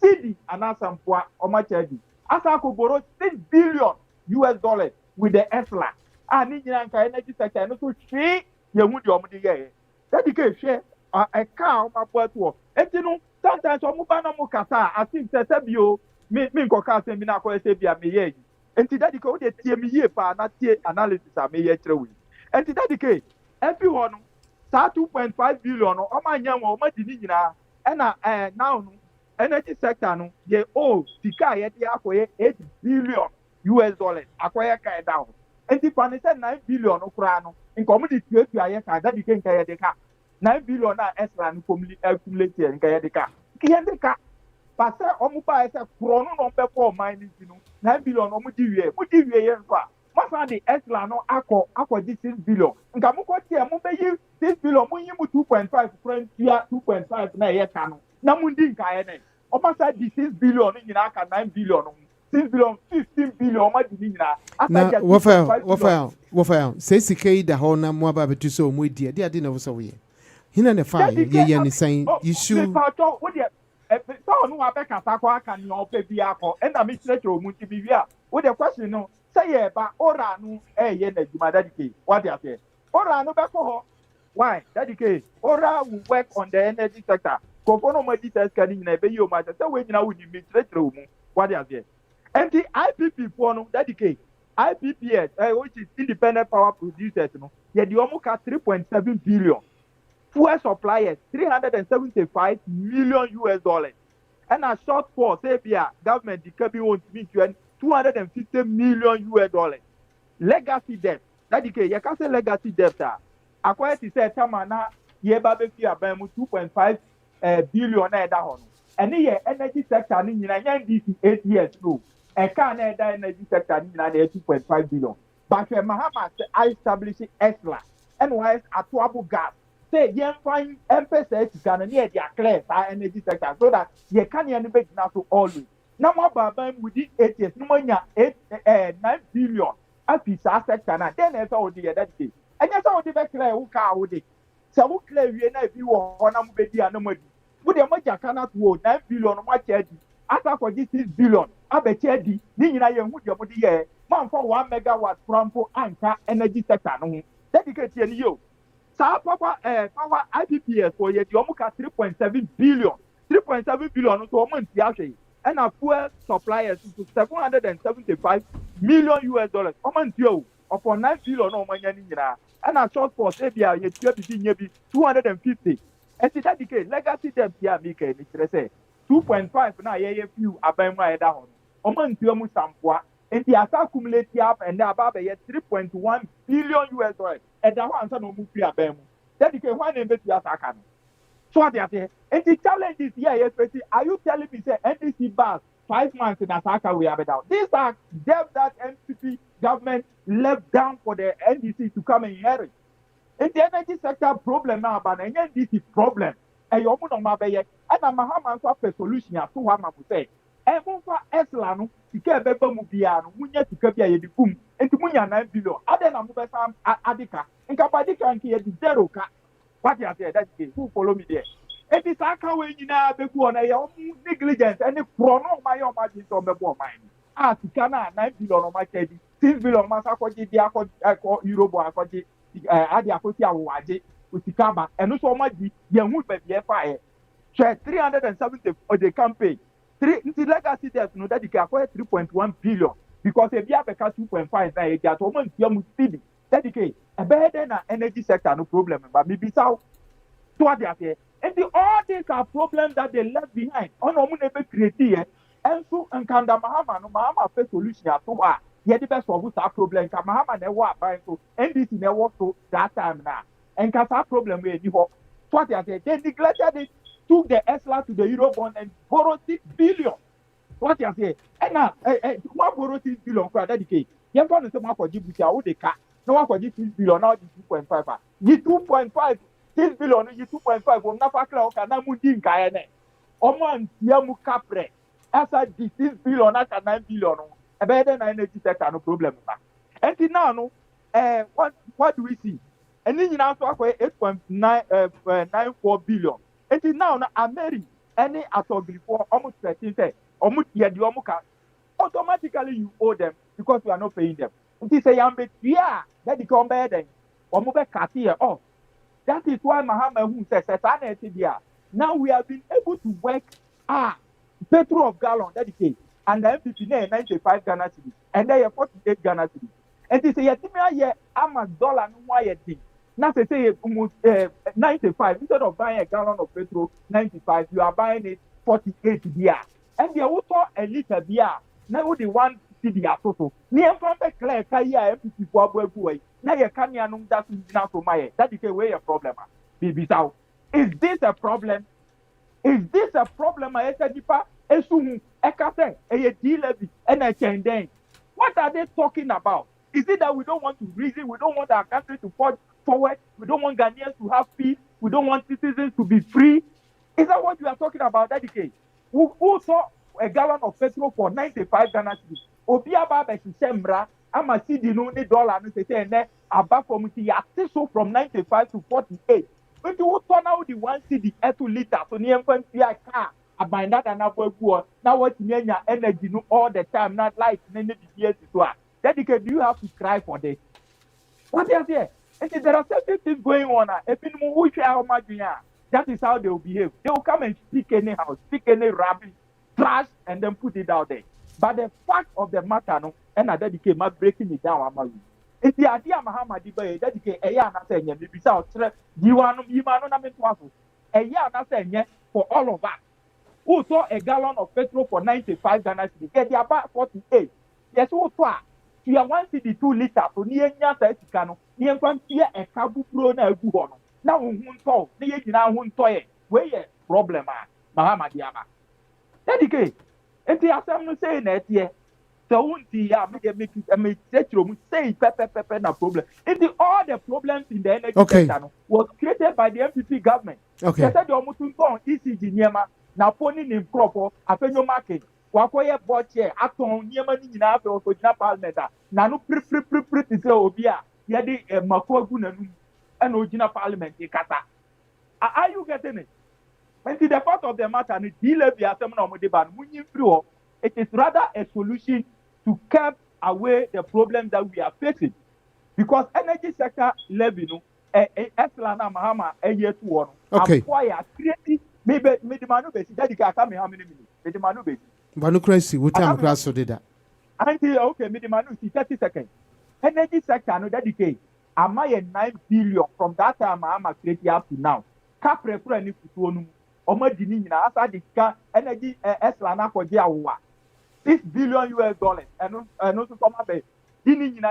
CD and Asampua Omachedi. Asako borrow 6 billion US dollars with the ESLA. Nijinanka energy sector no so three yemudi omudi ye. Dedicate share a car on my porto. Etino sometimes omubana mo kasa asim sebio me ko kasa mi na ko sebia me ye. Enti dedicate de tie mi ye pa na tie analysis a me ye kire we. Enti dedicate everyone saa 2.5 billion no omanya won omadi ni nyina na now no energy sector no ye sika ye de akoye 8 billion US dollars akoye ka down. Enti pan say 9 billion no kura no nka omudi tuatua ye ka that became ka ye de ka 9 billion na extra no accumulate nka ye de ka ye de ka pase omuba say kuro no be for mine no 9 billion omudi wie ye nfa masa the extra no akọ 6 billion nka mo ko tie mo be yi 6 billion mo yi mu 2.5 friend 2.5 na ye ka no na mo ndi nka ye ne o masa the 6 billion nyina aka 9 billion no 6 billion 15 billion ma di nyina na wofel say sikei da ho na mo aba betu so mo die de ade na wo so we hina ne fa ye ni san issue so no abeka sakwa aka ni ope bi akọ enda mi chire chiro mu ti bi wi a wo the question no say ye ba ora no ye na juma dedicate what you say ora no be ko ho why dedicate ora will work on the energy sector ko no mo details kan ni na be yi o ma say we nyina wo ni mi chire chiro mu what you say and the IPP for no dedicate IPPS which is independent power producers no ye di omo ka 3.7 billion fuel suppliers 375 million US dollars and a shortfall say bia government the can be want to meet 250 million US dollars legacy debt that the you can say legacy debt according to say tamana ye ba be fi aban mu 2.5 billion na da ho no and ye energy sector ni nyina yan this 8 years no e ka na da energy sector ni nyina na 2.5 billion but when Mahama I establish ESLA and why atoabo gas say yen find emphasis Ghana near their clear energy sector so that you can be now to always. Now more baba within 8 years, no more 9 billion api sa sector na then esa odi that day. And yes odi be clear who ka odi. So who clear we na bi wo na mo be di anomadi. Wo de mo jaka na to 9 billion no ma chedi. Asa for this 6 billion abe chedi ni nyina ye hu de mo di ye. Man for 1 megawatt from anka energy sector no. Dedicate ye ni yo. Power IPPS for ye omuka 3.7 billion. 3.7 billion so omo nti ahwe. And a fuel suppliers to 775 million US dollars. Omo nti o upon 9 billion no manya ni nyina. And a short for say bia ye tia bi nye bi 250. And it dedicate legacy debt bia mi ka ni kire say 2.5 na ye few aban mu ayeda ho. Omo nti omu sampoa. And the accumulate up and about 3.1 billion US dollars. And that one no move free abem. Dedicate one name to Asaka. So what they say, and the challenge is here, are you telling me say NDC bars 5 months in Asaka we have it down? These are debt that NPP government left down for the NDC to come and inherit. In the energy sector problem now, but an NDC problem. And you open on my bay, and I'm a hammer for a solution as to what I would say. And for ESLA no sika beba mu bia no munya sika bia ye di kum enti munya 9 billion ade na mo besa adika nka badika nke ye di zero ka what you say that is who follow me there enti saka we nyina beku ona ye negligence any chrono ma ye o ma di so mebo mind sika na 9 billion o ma chedi 6 billion ma sa kwaji di akọ euro akọji ade akọti awaje osika ba eno so o ma di ye hu be bia fa ye 370 for the campaign. The legacy debt no that you can acquire 3.1 billion because if you have a 2.5 now you get almost you speedy dedicate a better than energy sector no problem but maybe so what they say and all these are problems that they left behind on no never create here and so and can the Mahama face solution at so yeah the best of that problem can Mahama never buy so NDC never so that time now and can that problem where you what they say they neglected it. Took the ESLA to the Eurobond and borrowed 6 billion. What you say? And now, one borrowed 6 billion for dedicate. You want to say, for Djibouti, how they cut? No one for 6 billion, now 2.5. You 2.5, 6 billion, you 2.5, will not clear, okay, now Mundin Kayane. Oman, Yamu Capre, as I did 6 billion, not 9 billion. better than energy sector no problem until now no what do we see and then you know so 8.94 billion until now na America any atogri for almost 13 say almost the automatically you owe them because you are not paying them until say yambe yeah that the come better oh that is why Mahama who says now we have been able to work petrol of gallon that is and the MPP 95 Ghana cedis and then 48 Ghana cedis and they say yeah I'm a dollar no why thing now say almost 95 instead of buying a gallon of petrol 95 you are buying it 48 beer and they also a liter beer now the one cedi asoso ni enfam be clear kai ya MPP for abuabu na ye kan ya num that na so my that is where a problem be sao is this a problem I said dipa esuhu ekase eye levy and a then what are they talking about? Is it that we don't want to reason, we don't want our country to forward, we don't want Ghanaians to have peace, we don't want citizens to be free? Is that what you are talking about? That is who saw a gallon of petrol for 95 Ghana cedis obi aba be sembra ama cedi no ni dollar no say ene aba community yate so from 95 to 48 when you turn out the 1 cedi 2 liter so ni enfan pia car abanda na bogu na what nyanya energy no all the time not light na ne bibie so that do you have to cry for this? What is here? And there are certain things going on that is how they will behave. They will come and speak anyhow, speak any rubbish, trash, and then put it out there. But the fact of the matter, no, and I dedicate my breaking it down. It's the idea Muhammad dedicate a year and I say, maybe so, you want a year and I say, for all of us. Who saw a gallon of petrol for 95 Ghana cedis? Get about 48. Yes, who saw? You are 1 cedi 2 liters. So near Nyasa Etikano, near Quantia and Kabu Pro na Gubono. Now, who told? Near Gina who toy. Where ye problem, Muhammad Yama. Dedicate. And the assembly saying that, yeah. So, won't see, make it a mistake, say, pepper, no problem. And all the problems in the energy sector was created by the MPP government. Okay. They said, you're moving on, ECG Niema, now phoning in proper, a penny market. Wakoye boche aton niema ni nyina afa okojina parliament na no pretty say obia ye de makoagu nanum and ojina parliament kata. Are you getting it? And the part of the matter ni levy asem na omode ban munyi free ho. It is rather a solution to curb away the problems that we are facing. Because energy sector levy no esla na mahama eye to one. Okay. Acquire creative maybe the manu be that ka come how many minutes? The manu be Banukresi, what time class did that? Okay, Midimanu, 30 seconds. Energy sector, no dedicate. Am I a 9 billion from that time I'm creating up to now? Capre for any futu Omo Dini, as the energy Eslana for Jawa. $6 billion and also come up a Dini,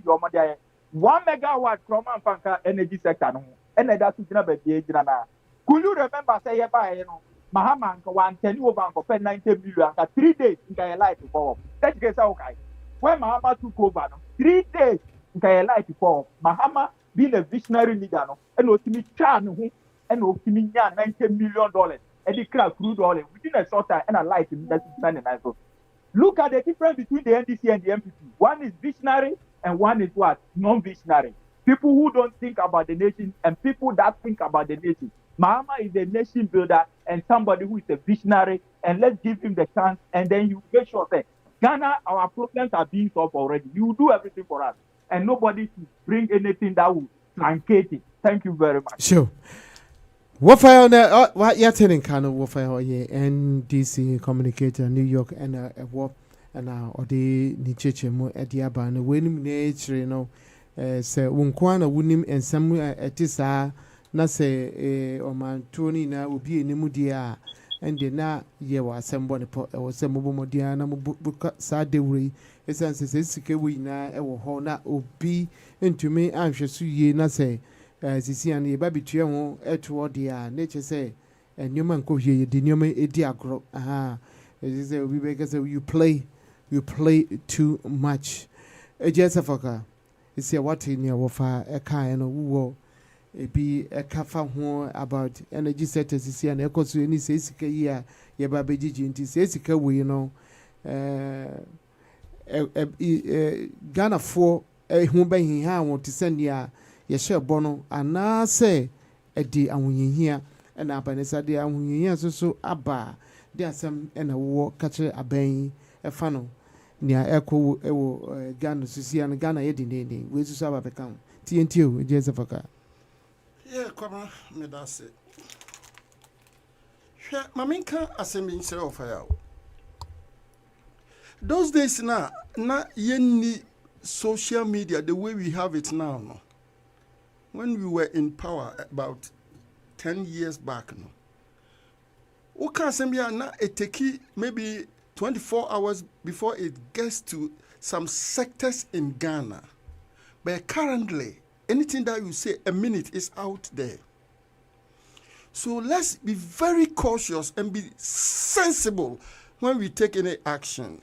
your mother. 1 megawatt from Fanka energy sector, and that's the could you remember say you know? Mahama and 10 over 90 million 3 days in their life to fall. That gets okay. When Mahama took over, 3 days in their life to fall. Mahama being a visionary leader, and Otimi Chan and Otimi $90 million and the crowd crude oil within a short time and a life in that. Look at the difference between the NDC and the MPP. One is visionary and one is what? Non-visionary. People who don't think about the nation and people that think about the nation. Mahama is a nation builder and somebody who is a visionary, and let's give him the chance, and then you make sure that Ghana, our problems are being solved already. You do everything for us, and nobody to bring anything that will truncate it. Thank you very much. Sure. What fire on that? What you're telling kind of what fire here? NDC communicator, New York, and what and or the Nicheche mo at the Aban, when nature, you know, say Unkwana, Wunim, and some at this na se oman toni na obi enimu dia ende na ye wa sembo ne po e sembo modia na buka sa dewri esanse se sike wi na e wo ho na obi ntumi anhwe so ye na se sisi an ye ba bitue ho eto dia na che se enyoma nko hie de nyoma edi agro aha e se obi be kase you play too much e jesafaka isi what in your wofa e kan no wo ebi kafa ho about energy sectors isi na ekoso ni se sika yi a ye ba begigi nti se sika we no Ghana for who by him want to send ya share bono and na say a day and here and up and it's a day and here so abba there some and a war catcher a bay a funnel near echo Ghana to see and Ghana eating which is our account TNT Jessica. Yeah, come on, me that's it. Maminka assembling self fire. Those days now, not any social media the way we have it now. No. When we were in power about 10 years back, no. Okay, assembly now it take maybe 24 hours before it gets to some sectors in Ghana. But currently, anything that you say a minute is out there. So let's be very cautious and be sensible when we take any action.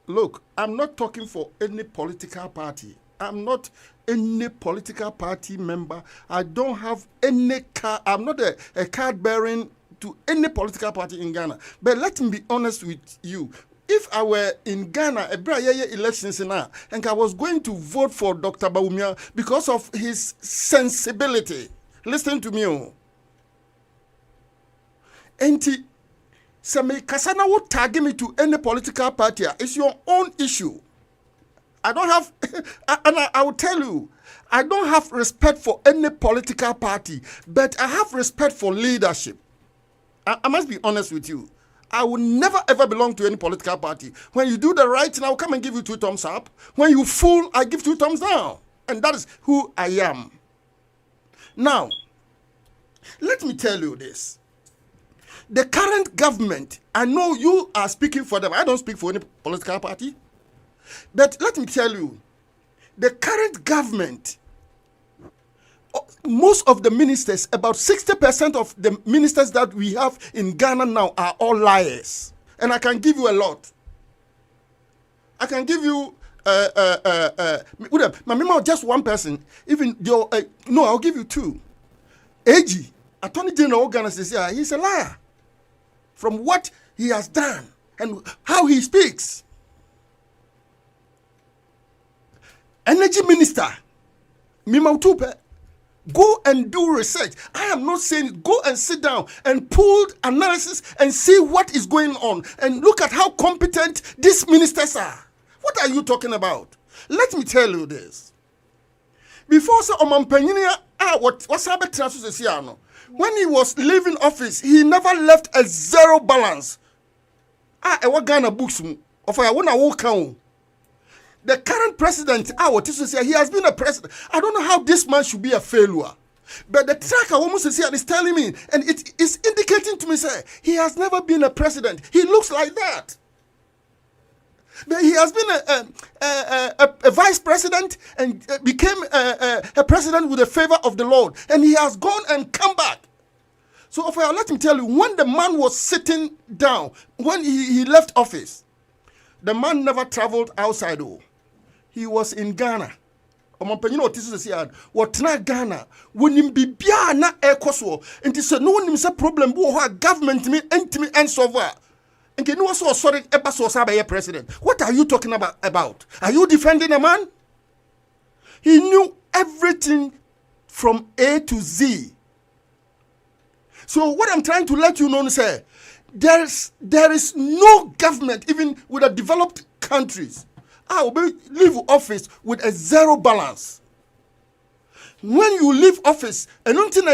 Look, I'm not talking for any political party. I'm not any political party member. I don't have any card. I'm not a card bearing to any political party in Ghana. But let me be honest with you. If I were in Ghana, elections now, and I was going to vote for Dr. Bawumia because of his sensibility. Listen to me. Enti, se me kasana wo tag me to any political party. It's your own issue. I don't have, and I will tell you, I don't have respect for any political party, but I have respect for leadership. I must be honest with you. I will never ever belong to any political party. When you do the right thing, I will come and give you 2 thumbs up. When you fool, I give 2 thumbs down. And that is who I am. Now, let me tell you this. The current government, I know you are speaking for them. I don't speak for any political party. But let me tell you, the current government, most of the ministers, about 60% of the ministers that we have in Ghana now are all liars. And I can give you a lot. I can give you, just one person. Even your, no, I'll give you 2. AG, Attorney General of Ghana says, yeah, he's a liar. From what he has done and how he speaks. Energy Minister, Mimautupe, go and do research. I am not saying go and sit down and pull analysis and see what is going on and look at how competent these ministers are. What are you talking about? Let me tell you this. Before when he was leaving office, he never left a zero balance. Ghana books of the current president, he has been a president. I don't know how this man should be a failure. But the track almost is telling me, and it is indicating to me, say, he has never been a president. He looks like that. But he has been a vice president and became a president with the favor of the Lord. And he has gone and come back. So, let me tell you, when the man was sitting down, when he left office, the man never traveled outside. He was in Ghana. What na Ghana? When him be na ekoso, and he said no one himself problem government me and solve. And you know so sorry president. What are you talking about? Are you defending a man? He knew everything from A to Z. So what I'm trying to let you know is there is no government, even with the developed countries, will leave office with a zero balance. When you leave office, and until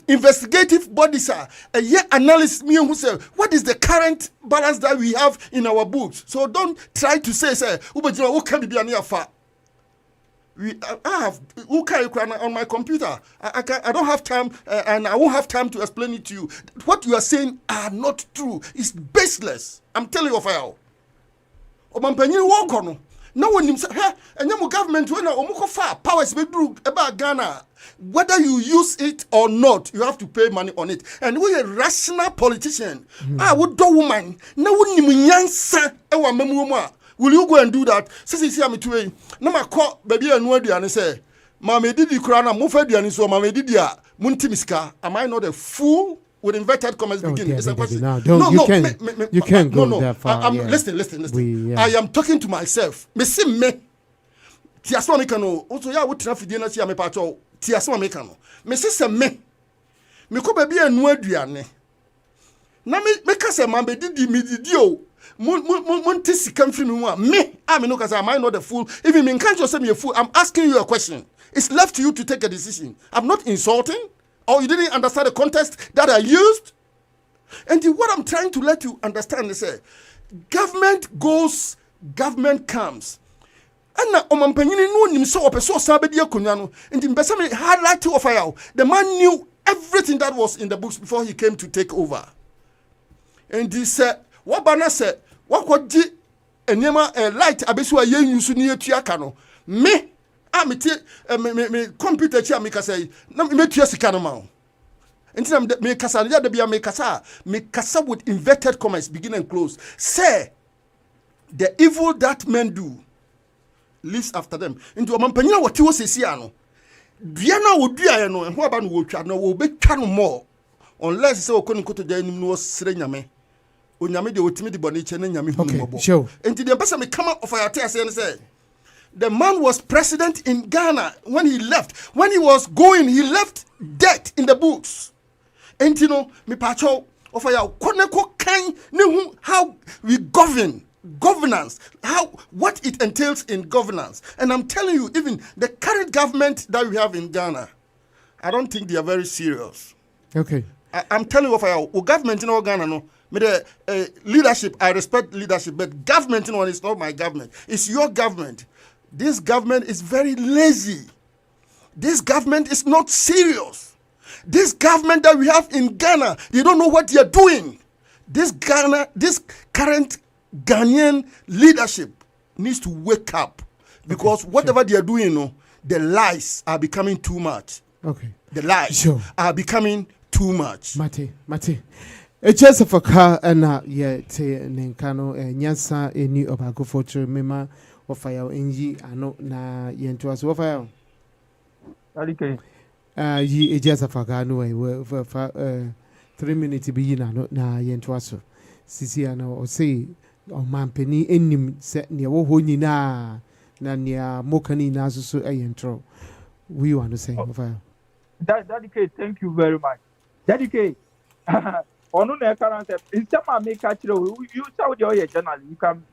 investigative bodies are a year analyst me who say what is the current balance that we have in our books. So don't try to say what can be an affair. I have on my computer. I don't have time, and I won't have time to explain it to you. What you are saying are not true. It's baseless. I'm telling you, Fayo. Now when you say, and your government when powers about Ghana, whether you use it or not, you have to pay money on it. And we a rational politician. Would do woman. Now when you will you go and do that? See me to no ma call baby and word and say, Mamma did you crown a mufed and so Mamma did ya Muntimiska. Am I not a fool? with inverted commas begin. It's a question. No, you can't go that far. Listen. I am talking to myself. Me see me. Tiasma me kano. Also ya wo tena fidie na tia me pa cho. Tiasma me kano. Me see se me. Me ko ba bia enu aduane. Na me ka se man be didi me didi o. Mon tisi come from me. I mean, no, because am I not a fool? Even me can't just say me a fool. I'm asking you a question. It's left to you to take a decision. I'm not insulting, or you didn't understand the context that I used. And what I'm trying to let you understand is government goes, government comes. And now, no nim so opeso sabedi akunya no. And the best me highlight to offer you. The man knew everything that was in the books before he came to take over. And he said, what Bana said, what could di enema light abesu aye yusu ni etua ka no me me computer chia me kasa na me tua sika no ma nti me kasa ya de bia me kasa with inverted commas begin and close. Say the evil that men do lives after them. Nti o mampanyina wote wo sesia no dua na wodua ye no ho aba no wotwa no wo betwa no more unless say okoni koto da nim no sere nyame. Okay, sure. And the person me come up of a tear saying, the man was president in Ghana when he left. When he was going, he left debt in the books. And you know, me pacho of a koneko kind how we governance, what it entails in governance. And I'm telling you, even the current government that we have in Ghana, I don't think they are very serious. Okay. I'm telling you, of a government in Ghana, no. Leadership, I respect leadership, but government is not my government. It's your government. This government is very lazy. This government is not serious. This government that we have in Ghana, they don't know what they are doing. This current Ghanaian leadership needs to wake up because whatever they are doing, the lies are becoming too much. Okay. The lies are becoming too much. Mate. Just for car and Ninkano and Yansa a new of for Mema or fire NG. I know na yen us what fire. Ye just a fagano 3 minutes be in na yen to us. Sisiano or say or man penny enim set near Wohoni na near Mokani Nazu a intro. We want to say fire. Daddy, thank you very much. Daddy, on the current in some make you saw your journal,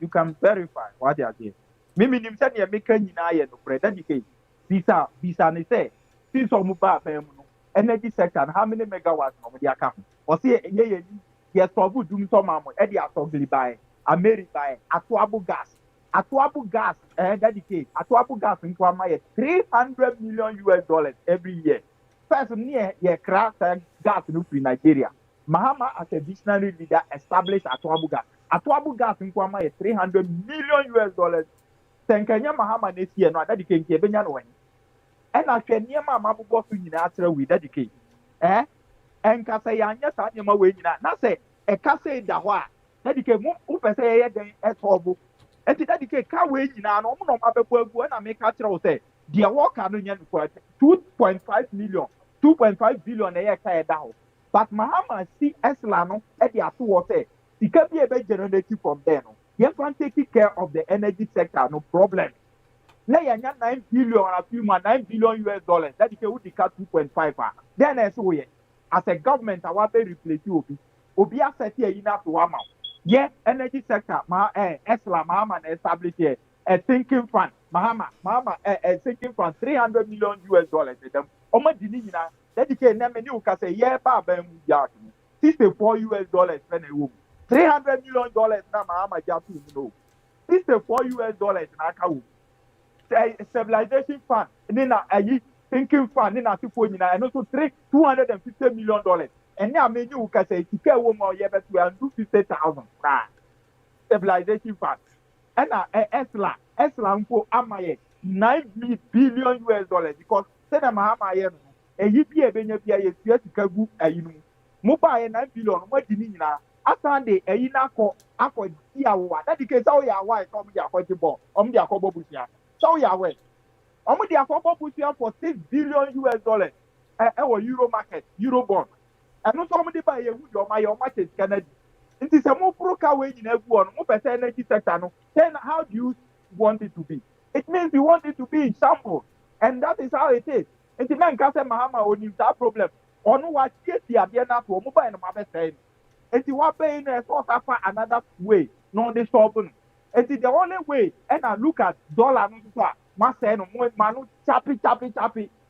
you can verify what they are saying. Mimi nimsani ya make ni na ye no pre dedicate. Bisa ni say since omuba energy sector how many megawatts no dey account. O say ye solve DUMSOR mamo e dey atogli by America Atuabu gas dedicate Atuabu gas into am $300 million every year. First near ye craft gas no free Nigeria. Mahama as a visionary leader established Atuabu gas. Atuabu gas in Kwama $300 million. Tenkanya Mahama next year no dedicate benya no wen. And I can near my mabu boss in after we dedicate. And kasa yanya sa nyama we nyina. Na say e kasa da ho a dedicate mu pese ye den etobo. Enti dedicate ka we nyina no mo no mabebo agu na make kira wo say dia worker no nya no 2.5 million 2.5 billion e ka e da ho. But Mahama see Eslano at the Atu he can be a bit generated from there. No, you can take care of the energy sector, no problem. Now you have $9 billion a few months, $9 billion that you can cut 2.5. Then as a government, I want to replace you. Obi asset here enough to amount. Yeah, energy sector, Esla Mahama established here a thinking fund. Mahama a thinking fund $300 million with them. Oma dinina. Dedicate na many who can say yeah ba $64 spend a woman. $300 million na Mahama Jatu no. $64 na akawu. Stabilization fund nina ayi thinking fund nina tipo nyina and also $250 million. And now many who can say tika wo mo ye bet we do 50,000 na stabilization fund. And Esla mpo amaye $9 billion because say na Mahama ye eyi bi ebenya bia ye tua sika gu ayinu mo ba ye $9 billion mo di ni nyina asande eyi na akọ di awa that the case how ya wa come di akọ bo di akọ bobusia so ya we di akọ bobusia for $6 billion wo euro market euro bond And not somebody by a wood or my market Kennedy. It is a more broke away in everyone, more energy sector. No? Then how do you want it to be? It means you want it to be in shambles. And that is how it is. And the man can say Mahama on that problem. Or no what yes, the Adiana to mobile and my saying. And you are paying a sort of another way, not the shopping. And the only way, and I look at dollar must say no more manu chappy.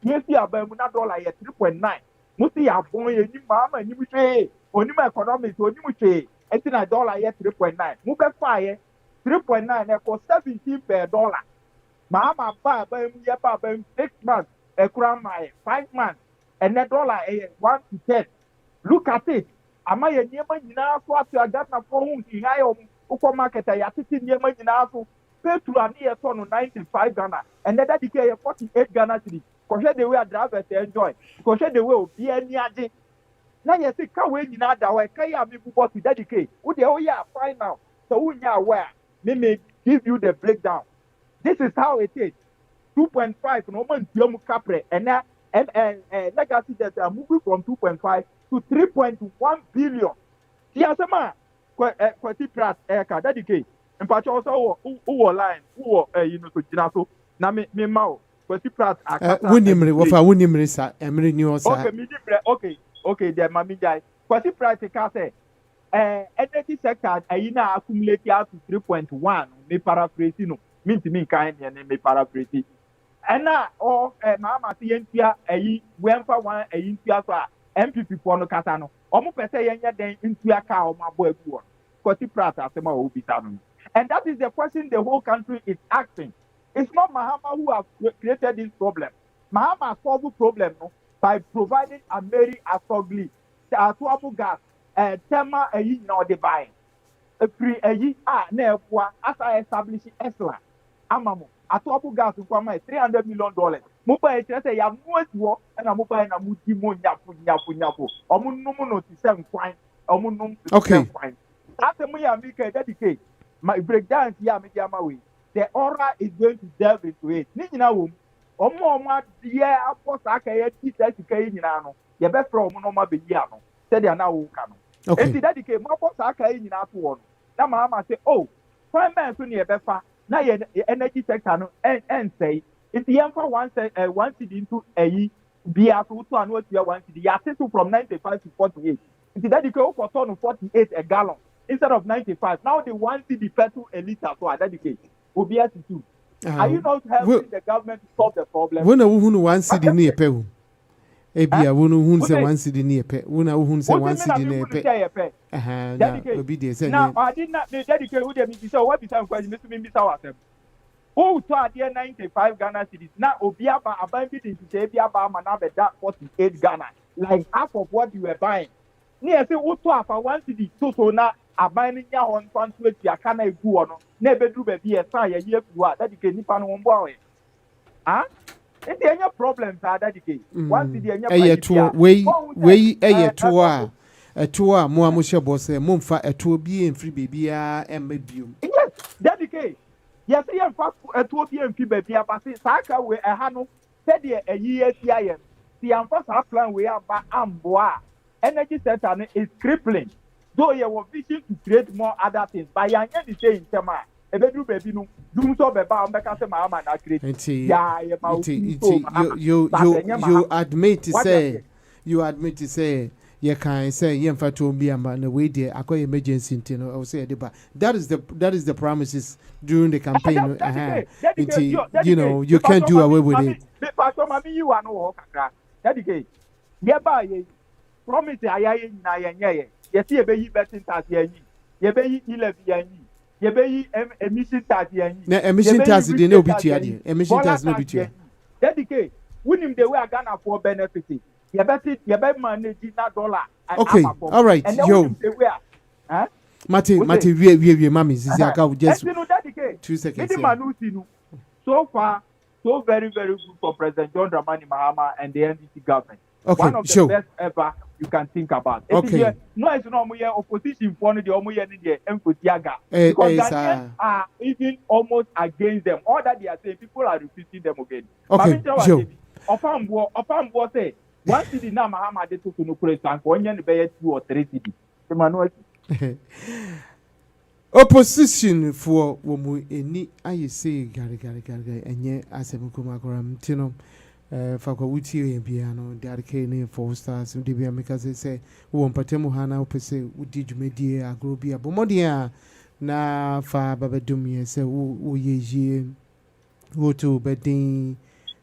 Yes, you are buying dollar at 3.9. Musti ya boy ni mama ni mche oni ma economics oni mche enti na dollar ye 3.9 mu be fa 3.9 e ko 17 per dollar mama ba mu ye ba 6 months e kura my 5 months and the dollar 1 to 10 look at it ama ye niema nyina so atu agat na for hu ti ha yo ukọ market ya titi niema nyina so petrol ani ye so no 95 Ghana and that decay 48 Ghana cedi. Because the way drivers enjoy, because the way be any aje. Now you see, can we not that way? Can you be able to dedicate? Would you fine now? So we are aware. Let me give you the breakdown. This is how it is. 2.5 no man yomu capre and legacy that are moving from 2.5 to 3.1 billion. Yes, man. Kwati pras dedicate. In fact, also who line who you know to Jinaso. Na me mao. Winimri, wafa winimri sa emri ni osa. Okay, midimre. Okay, there mami jai. Kwasi practical say energy sector ayina accumulate out to 3.1 me paraphrase no. Mean kind me paraphrase. And now mama si yentia ayi wenfa wan ayi ntia so a MPP for no kasa no. Omo pese yenya den ntia ka omo abo agu. Kwasi practical asema obi tanu. And that is the question the whole country is asking. It's not Mahama who has created this problem. Mahama solved the problem by providing a very ugly gas tema no de buy. A free as I establish Esla. Amamo atuabu gas from $300 million. Mupa say ya no and a mupa na muti mo nyapu. Omunumu no ti sem kwine. Omunum okay. That's a me and dedicate. My breakdown here me way. The aura is going to delve into it. Nina wom, omo dear apostle akaye Jesus kai nyina no. Ye be from no ma be ya no. Said ya na wo ka no. Okay. Enti that ke mo apostle akaye nyina to wo no. Na mama say, "Oh, fine man so ne be fa. Na ye energy sector no en say, if ye fa one cedi into ayi bia so to anu atua 1 cedi. Ya set from 95 to 48. Enti that ke o for turn 48 a gallon instead of 95. Now the 1 cedi petrol a liter so I dedicate. Are you not helping the government to solve the problem? When a woman 1 cedi near Peru. Ebia who say 1 cedi near Pe. When a woman say 1 cedi near Pe. Now, I did not dedicate with them. So, what is some question? Mr. Mimbisa, who taught dear 95 Ghana cities? Now, Obiaba abandoned into Obiaba Manabe that 48 Ghana, like half of what you were buying. Near say, who taught for 1 cedi, so now. Abandon ya on fan to ya kana egu ono na bedru be bi esa ya ye fuwa that ke nipa no mbo awe ah e dey any problems are that ke once the any to we to a mo amhye boss mo mfa eto bi enfri bebia embium yes that ke yes ye mfa eto bi enfri bebia ba se saka we ha no se de ayi asia ye si amfa sa plan we aba amboa energy sector is crippling. Though you were vision to create more other things, but you ain't the same time. Ebedru baby no, DUMSOR beba ambeka se mama na create. You admit to say you can say you mfa to be amba na we dey akoy emergency thing I will say that is the promises during the campaign. You know you can't do away with it. Pastor mami you are no kakra. Dedicate. Yeba ye promise ayaye na yenye. Yes, you be betting tax ye be 11 ye be emission tax ye. Na emission tax dey no be tiade. Emission tax no be tiade. Dedicate. Win the way I Ghana for benefit. You be manage that dollar. Okay, all right, yo. Mate, we mami, this is just 2 seconds. So far, so very, very good for President John Dramani Mahama and the NDC government. Okay, one of the best ever you can think about. Okay. No, it's not opposition for the Omoya because Ghanaians are even almost against them. All that they are saying, people are repeating them again. Okay, Joe. Opambo say, 1 cedi na mahama de to no kure san ko nya ne be 2 or 3 cedi e ma no opposition for womu eni aye say gari enye asem kuma koram tino fakwa wuti e bia no darke ne 4 stars de bia meka say wo mpatemu hana opese wudi dwumedie agro bia bomode a na fa babedum ye say wo yeje wo to bedin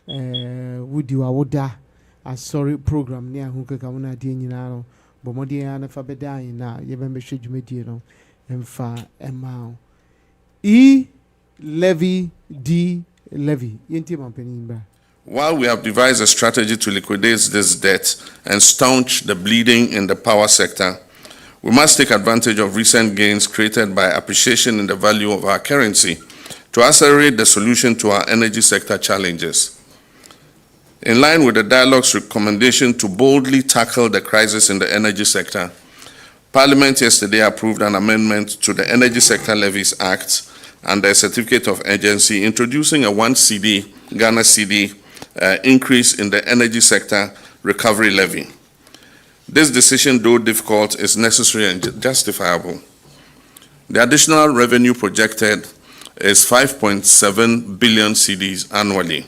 wudi wa woda a sorry program ne ahunka ka wona de nyina no bomode a na fa bedan na ye bembe hwe dwumedie no emfa emao levy D levy yenti mampeni ba. While we have devised a strategy to liquidate this debt and staunch the bleeding in the power sector, we must take advantage of recent gains created by appreciation in the value of our currency to accelerate the solution to our energy sector challenges. In line with the dialogue's recommendation to boldly tackle the crisis in the energy sector, Parliament yesterday approved an amendment to the Energy Sector Levies Act and a certificate of urgency introducing a 1 CD, Ghana CD, increase in the energy sector recovery levy. This decision, though difficult, is necessary and justifiable. The additional revenue projected is 5.7 billion cedis annually.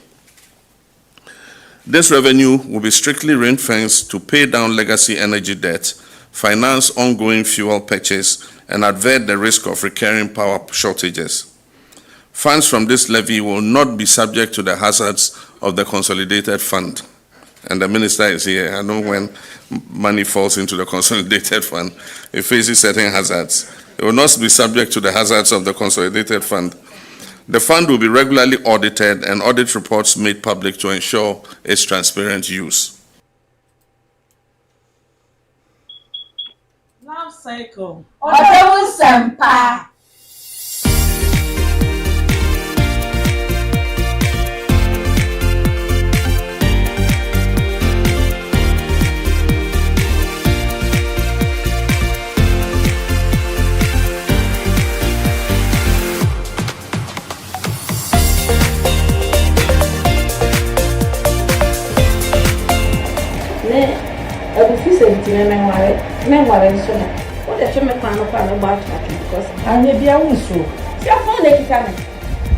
This revenue will be strictly ring-fenced to pay down legacy energy debt, finance ongoing fuel purchase, and avert the risk of recurring power shortages. Funds from this levy will not be subject to the hazards of the consolidated fund. And the minister is here. I know when money falls into the consolidated fund, it faces certain hazards. It will not be subject to the hazards of the consolidated fund. The fund will be regularly audited and audit reports made public to ensure its transparent use. Love cycle. What the children plan about because I may be a whistle. See, I found it.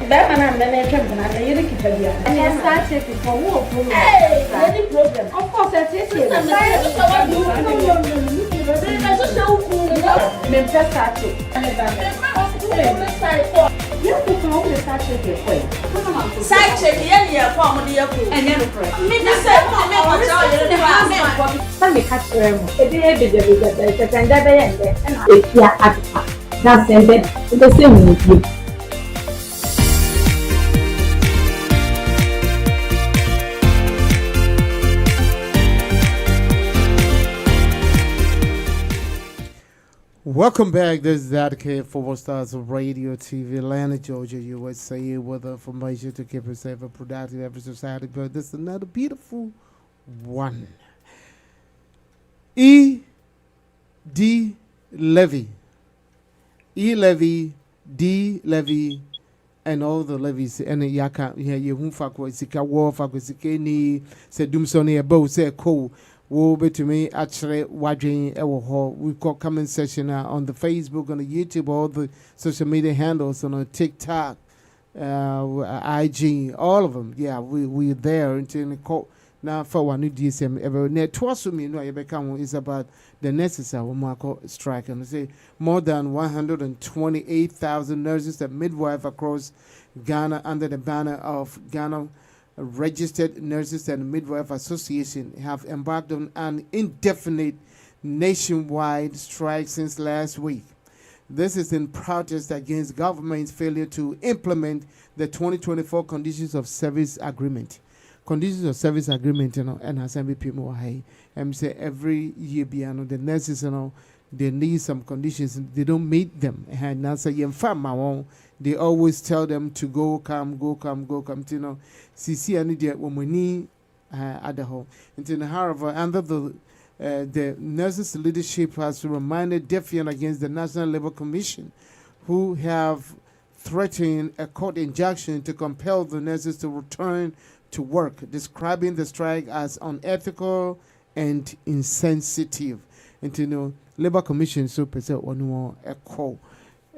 That man and then I came and you keep it. And I started for more problem. Hey, any problem? Of course, I take it. Side check, yeah, form the apple. And then Let me catch them. A day the and if you are at that's the same with you. Welcome back. This is Dady for Stars of Radio TV, Atlanta, Georgia, USA, with information to keep us safe and productive every society. But this is another beautiful one. D levy. Levy, D levy, and all the levies. And yaka, you won't fuck with Sika War, fuck with Sikani, said DUMSOR Levy, said Cool. Will be to me actually watching we've got comment section on the Facebook, on the YouTube, all the social media handles, on TikTok, IG, all of them. Yeah, we're there until the call now for one new DSM ever net twice me no become is about the necessary Marco strike, and say more than 128,000 nurses and midwives across Ghana under the banner of Ghana Registered Nurses and Midwife Association have embarked on an indefinite nationwide strike since last week. This is in protest against government's failure to implement the 2024 Conditions of Service Agreement. Conditions of Service Agreement, and as people high, say every year, the nurses, they need some conditions, they don't meet them. And now say, they always tell them to go, come, CC and the woman at the home. However, under the nurses' leadership has reminded defiant against the National Labour Commission, who have threatened a court injunction to compel the nurses to return to work, describing the strike as unethical and insensitive. And you know, Labour Commission so pese onu echo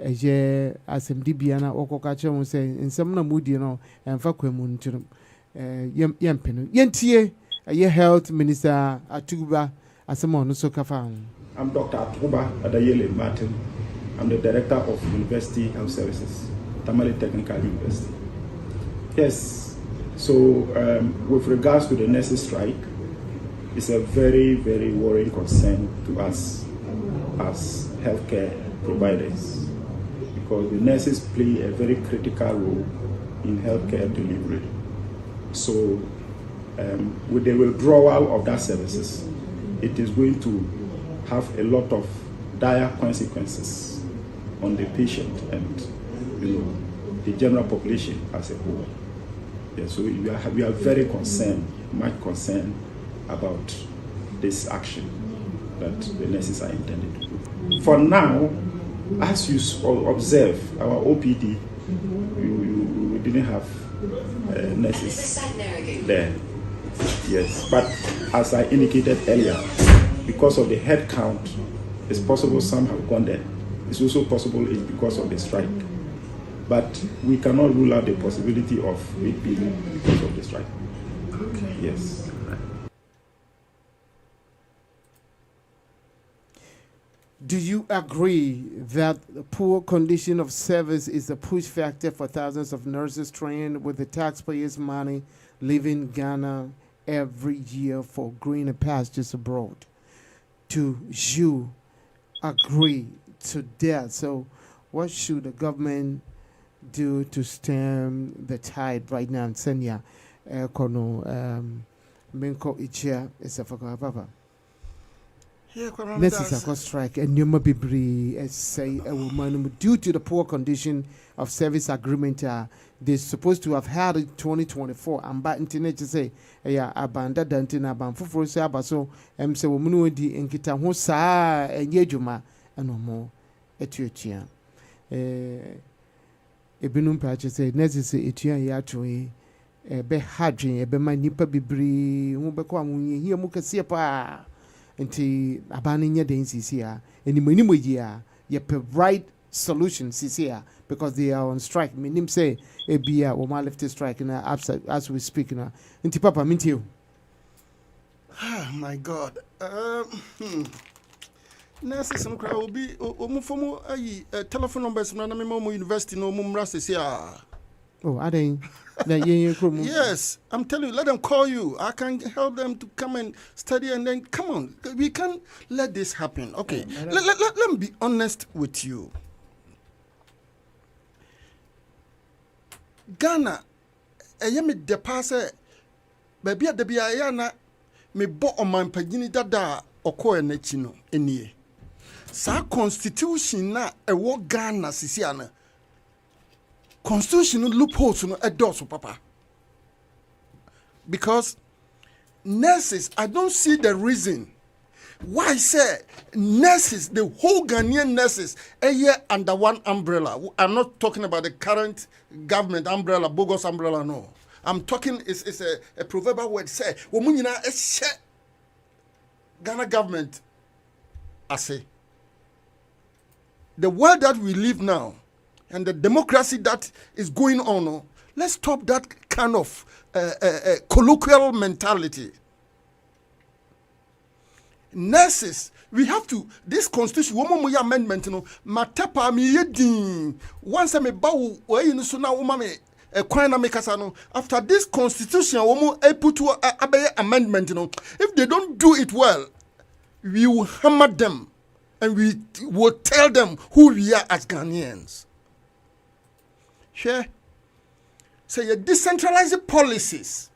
eje assemdy biana okokache won say nsem na mudi no emfa kwemu ntino yempeno yentie ye health minister Atuba asemo no so kafa. I'm Dr. Atuba Adayele Martin. I'm the director of University Health Services, Tamale Technical University. Yes, so with regards to the nurses' strike, it's a very, very worrying concern to us as healthcare providers, because the nurses play a very critical role in healthcare delivery. So with the withdrawal of that services, it is going to have a lot of dire consequences on the patient and the general population as a whole. Yeah, so we are very concerned, much concerned about this action that the nurses are intended to do. For now, as you observe, our OPD, we didn't have nurses there. Yes, but as I indicated earlier, because of the head count, it's possible some have gone there. It's also possible it's because of the strike. But we cannot rule out the possibility of it being because of the strike. Okay. Yes. Do you agree that the poor condition of service is a push factor for thousands of nurses trained with the taxpayers' money leaving Ghana every year for greener pastures abroad? Do you agree to that? So what should the government do to stem the tide right now in Senya? Kono Minko Ichia is a papa. Nurses are strike and Numa Bibri say a woman due to the poor condition of service agreement they're supposed to have had in 2024 and back internet to say abanda dantina ban fufuro say abaso say woman di enkita ho saa enye dwuma and no more etuatua ebinum pache say nurses etua ya toyi be hadwen ebe ma nipa bibri ho be kwa munye hia mu kase pa nti abane nya den sisi a enimanimu yi a ye right solution sisi a because they are on strike meaning say ebia o ma left strike na as we speak na nti papa minti you. Ah my god nurses no kra obi omufomo ayi telephone numbers na me mo university no mumra sisi a oh aden. Yes, I'm telling you, let them call you. I can help them to come and study and then come on. We can't let this happen. Okay, let me be honest with you. Ghana, me de passe, baby at the Biayana, me bo on my pagini dada oko enechino enie. Sa constitution na ewo Ghana sisiana. Constitutional loopholes no edoso papa. Because nurses, I don't see the reason why say nurses, the whole Ghanaian nurses, a year under one umbrella. I'm not talking about the current government umbrella, bogus umbrella, no. I'm talking, it's a proverbial word, say, womunina a Ghana government, I say. The world that we live now, and the democracy that is going on, let's stop that kind of colloquial mentality. Nurses, we have to, this constitution, woman amendment, matepa mi yedin. Once I me bow, you know, so now woman after this constitution, woman put to a amendment, if they don't do it well, we will hammer them and we will tell them who we are as Ghanaians. Share. So you decentralize policies.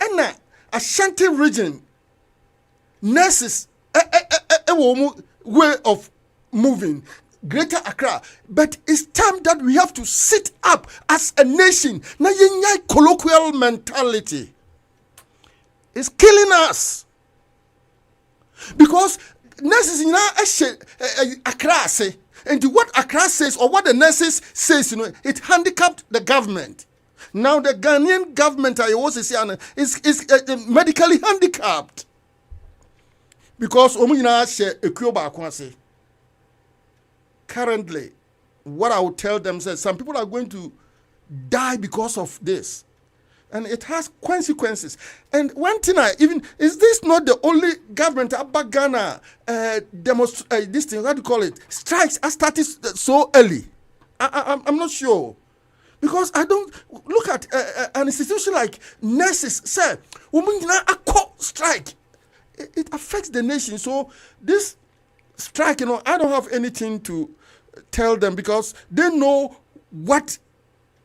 And Ashanti region, nurses, way of moving, Greater Accra. But it's time that we have to sit up as a nation. Now you colloquial mentality. It's killing us. Because nurses in Accra say, and what Accra says or what the nurses says, it handicapped the government. Now the Ghanaian government is medically handicapped because currently what I would tell them is some people are going to die because of this. And it has consequences. And one thing is this not the only government about Ghana this thing, how do you call it? Strikes are started so early. I'm not sure. Because I don't look at an institution like nurses, say, women a strike. It affects the nation. So this strike, I don't have anything to tell them because they know what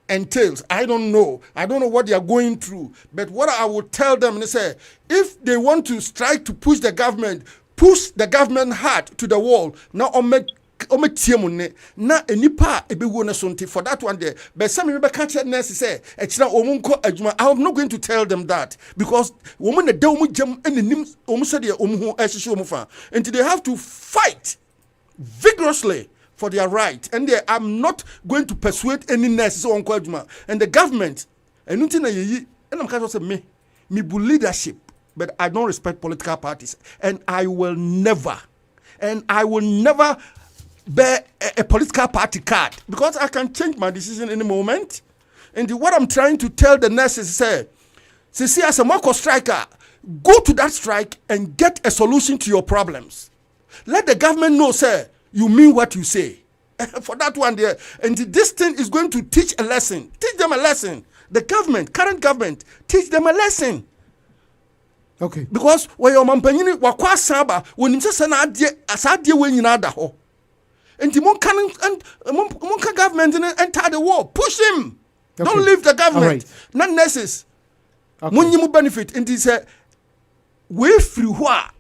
entails. I don't know what they are going through. But what I would tell them is say, if they want to strike to push the government hard to the wall. Now na enipa ebewo na sonti for that one there. But some people catch nurse say echira omunko adwuma. I'm not going to tell them that because woman na dey jam enim omu say dey omu ho ehihye omu fa. And they have to fight vigorously for their right. And I'm not going to persuade any nurse on adwuma. And the government enunti na yeyi and I'm kind of say me leadership, but I don't respect political parties and I will never bear a political party card because I can change my decision any moment. And what I'm trying to tell the nurses is see as a Marco striker, go to that strike and get a solution to your problems. Let the government know, sir, you mean what you say. For that one there. And this thing is going to teach a lesson. Teach them a lesson. The government, current government, teach them a lesson. Okay. Because when your mampanyini wakwa saba, when you say na adie when you nada ho. And the Monka government enter the war. Push him. Okay. Don't leave the government. Right. Not nurses. Munyimu benefit. And he said, we free wha.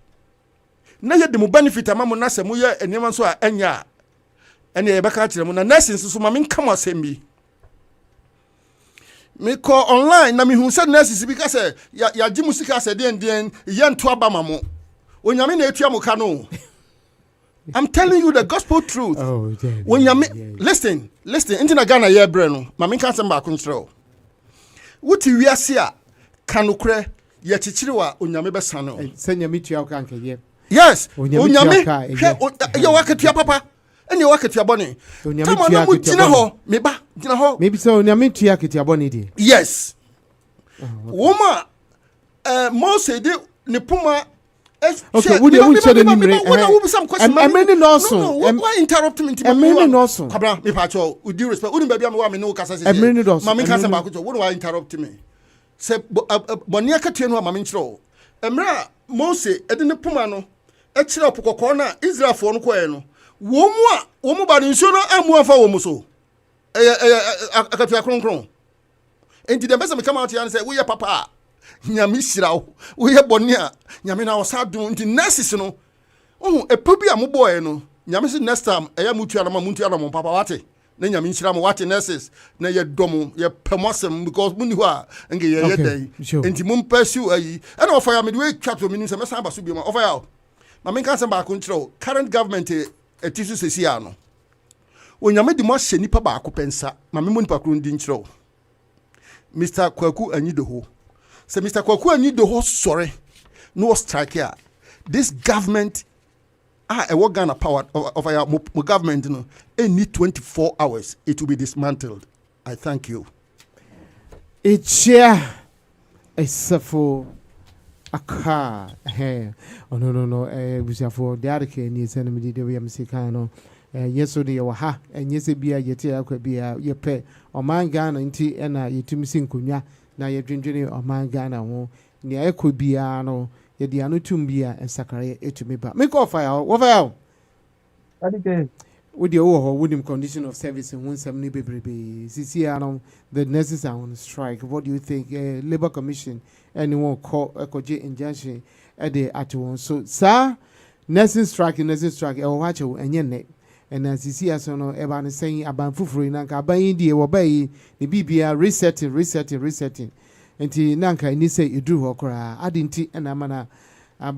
Na ye demu benefit amamu na se muye enyeman so enya. And ye baka chire mu na nurses so mamin come asembi. Me call online na me hu say nurses because ya ji musika se den ye nto aba mamo. Onyame na etua muka no. I'm telling you the gospel truth. Oh, yeah, when you listen, into na Ghana ye breno, mami kan sem ba kunstro. Wuti wiase a kanukre ye chichiriwa onyame besano. Senya mitu ya kanke ye. Yes, onyame ye waketua papa. Ene waketua boni. Tama na mu tina ho, meba, tina ho. Maybe so onyame tu ya ketua boni di. Yes. Woma Mose de ne puma. Okay, would you say the name? Why interrupt me? Kabra, me pacho. With due respect, wouldn't be me no kasa say. Mami kasa ba kucho. What do I interrupt me? Say, bonia katienu mami nchro. Emra Mose edine puma no. Echira opokoko na Israel fo no koe no. Womu ba nsuo no amu afa womu so. Akatua kronkron. Enti dem besa me come out here and say, "We papa." Nyame shirawo we ye bone a nyame na osadun nti nurses no epobi a mo boy no nyame se next time eya mutua na muntu ana mo papa wate na nyame shira mo wate nurses na ye dom ye pemosem because muni ho a nge ye den nti mo pursue ayi and offer ya me we twato mini se mesa abaso bi ma offer ya ma me kan se ba ko ntro current government etisu sesi a no onyame di mo hye nipa ba ko pensa ma me mo nipa kro ndi ntro Mr. Kwaku Anyidoho. So Mr. Kwaku Anyidoho sorry no strike here. This government a what Ghana power of our government no need 24 hours it will be dismantled. I thank you. It's here for a car. Oh no. We say for the other case ni send me the way I'm saying yesterday wa ha enye se bia yete akwa bia ye pe oman Ghana nti na yetumi sin konwa na ye dwendwene oman Ghana ho ne ekọ bia no ye dia no tum bia ensakare etumi ba me call fire wo fire adike wo de wo ho condition of service ho nsam ne bebrebe sisi ano the nurses are on strike. What do you think? Labor Commission anyone call ekoje injunction e de atwo so sir nursing strike e watch enye ne. And as you see, as you know, everyone is saying about Fufuri, Nanka, buying the obey the BBR resetting. And Nanka, and you say you do okra, adding tea and amana, a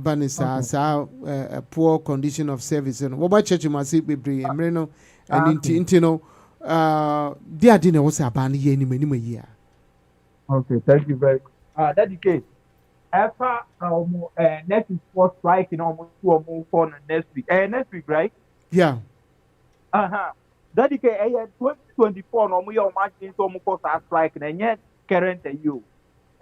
poor condition of service. And what about church you must see, Bibri and Merino, and Intino, their dinner was a banny any year. Okay, thank you very much. That the case. After next is for strike in almost 2 or more next week. Next week, right? Yeah. That the case. 2024 no more marching so more for strike and yet current you.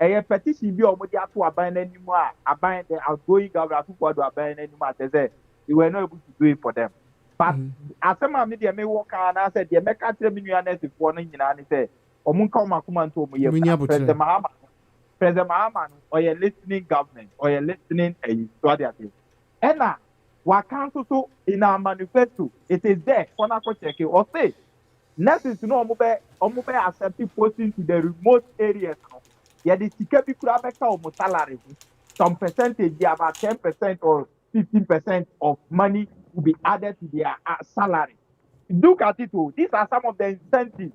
A petition be almost to abandon anymore. Abandon the outgoing government to abandon anymore. They say you were not able to do it for them. But as some media may walk and I said, the American million for one in and say, or Munkama to President Mahama. President Mahama or your listening government or your listening a and now what council so in our manifesto it is there for now check it or say next is no mobile accepting posting to the remote areas. Yeah, the ticket be could salary. Some percentage, yeah, about 10% or 15% of money will be added to their salary. Look at it, these are some of the incentives.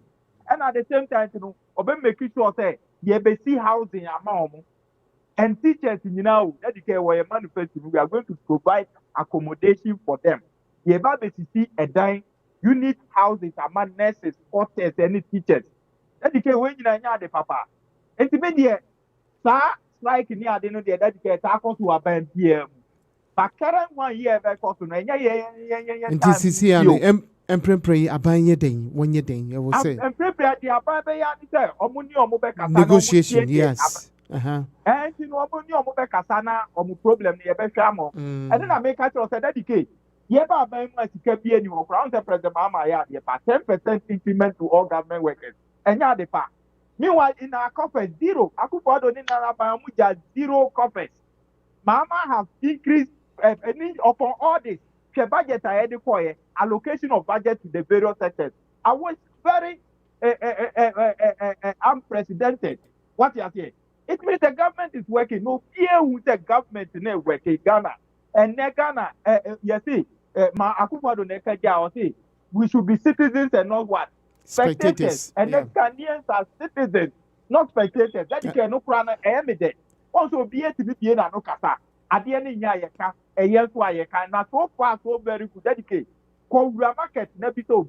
And at the same time, you know, making sure that you see housing amount and teachers, you know, that you can wear manufacturing, we are going to provide accommodation for them. You see a dime unit houses among nurses, porters, and teachers. That you can wear the papa. And to me, sir, like in the other day, that you can tackle to a band here. But current 1 year, because and this is here. Pray aban ye den when ye den you will say negotiation, yes. And you know kasana problem near Beshamo. And then I make a choice that decay. Yeba by my ticket be any more ground the President Mama ya 10% increment to all government workers. And ya the fact. Meanwhile, in our coffers, zero. I could put on in our zero coffers. Mama has increased upon all this. Budget I had for allocation of budget to the various sectors. I was very unprecedented. What you are saying? It means the government is working. No fear with the government in working Ghana. And Ghana, you see, my Akufo-Addo Nekaja say we should be citizens and not what? Spectators. And the Ghanaians are citizens, not spectators. That you can no crown evident. Also be able to be no kasa. At the end of a year, so I can not so far so very good dedicate. Kowura market nebi to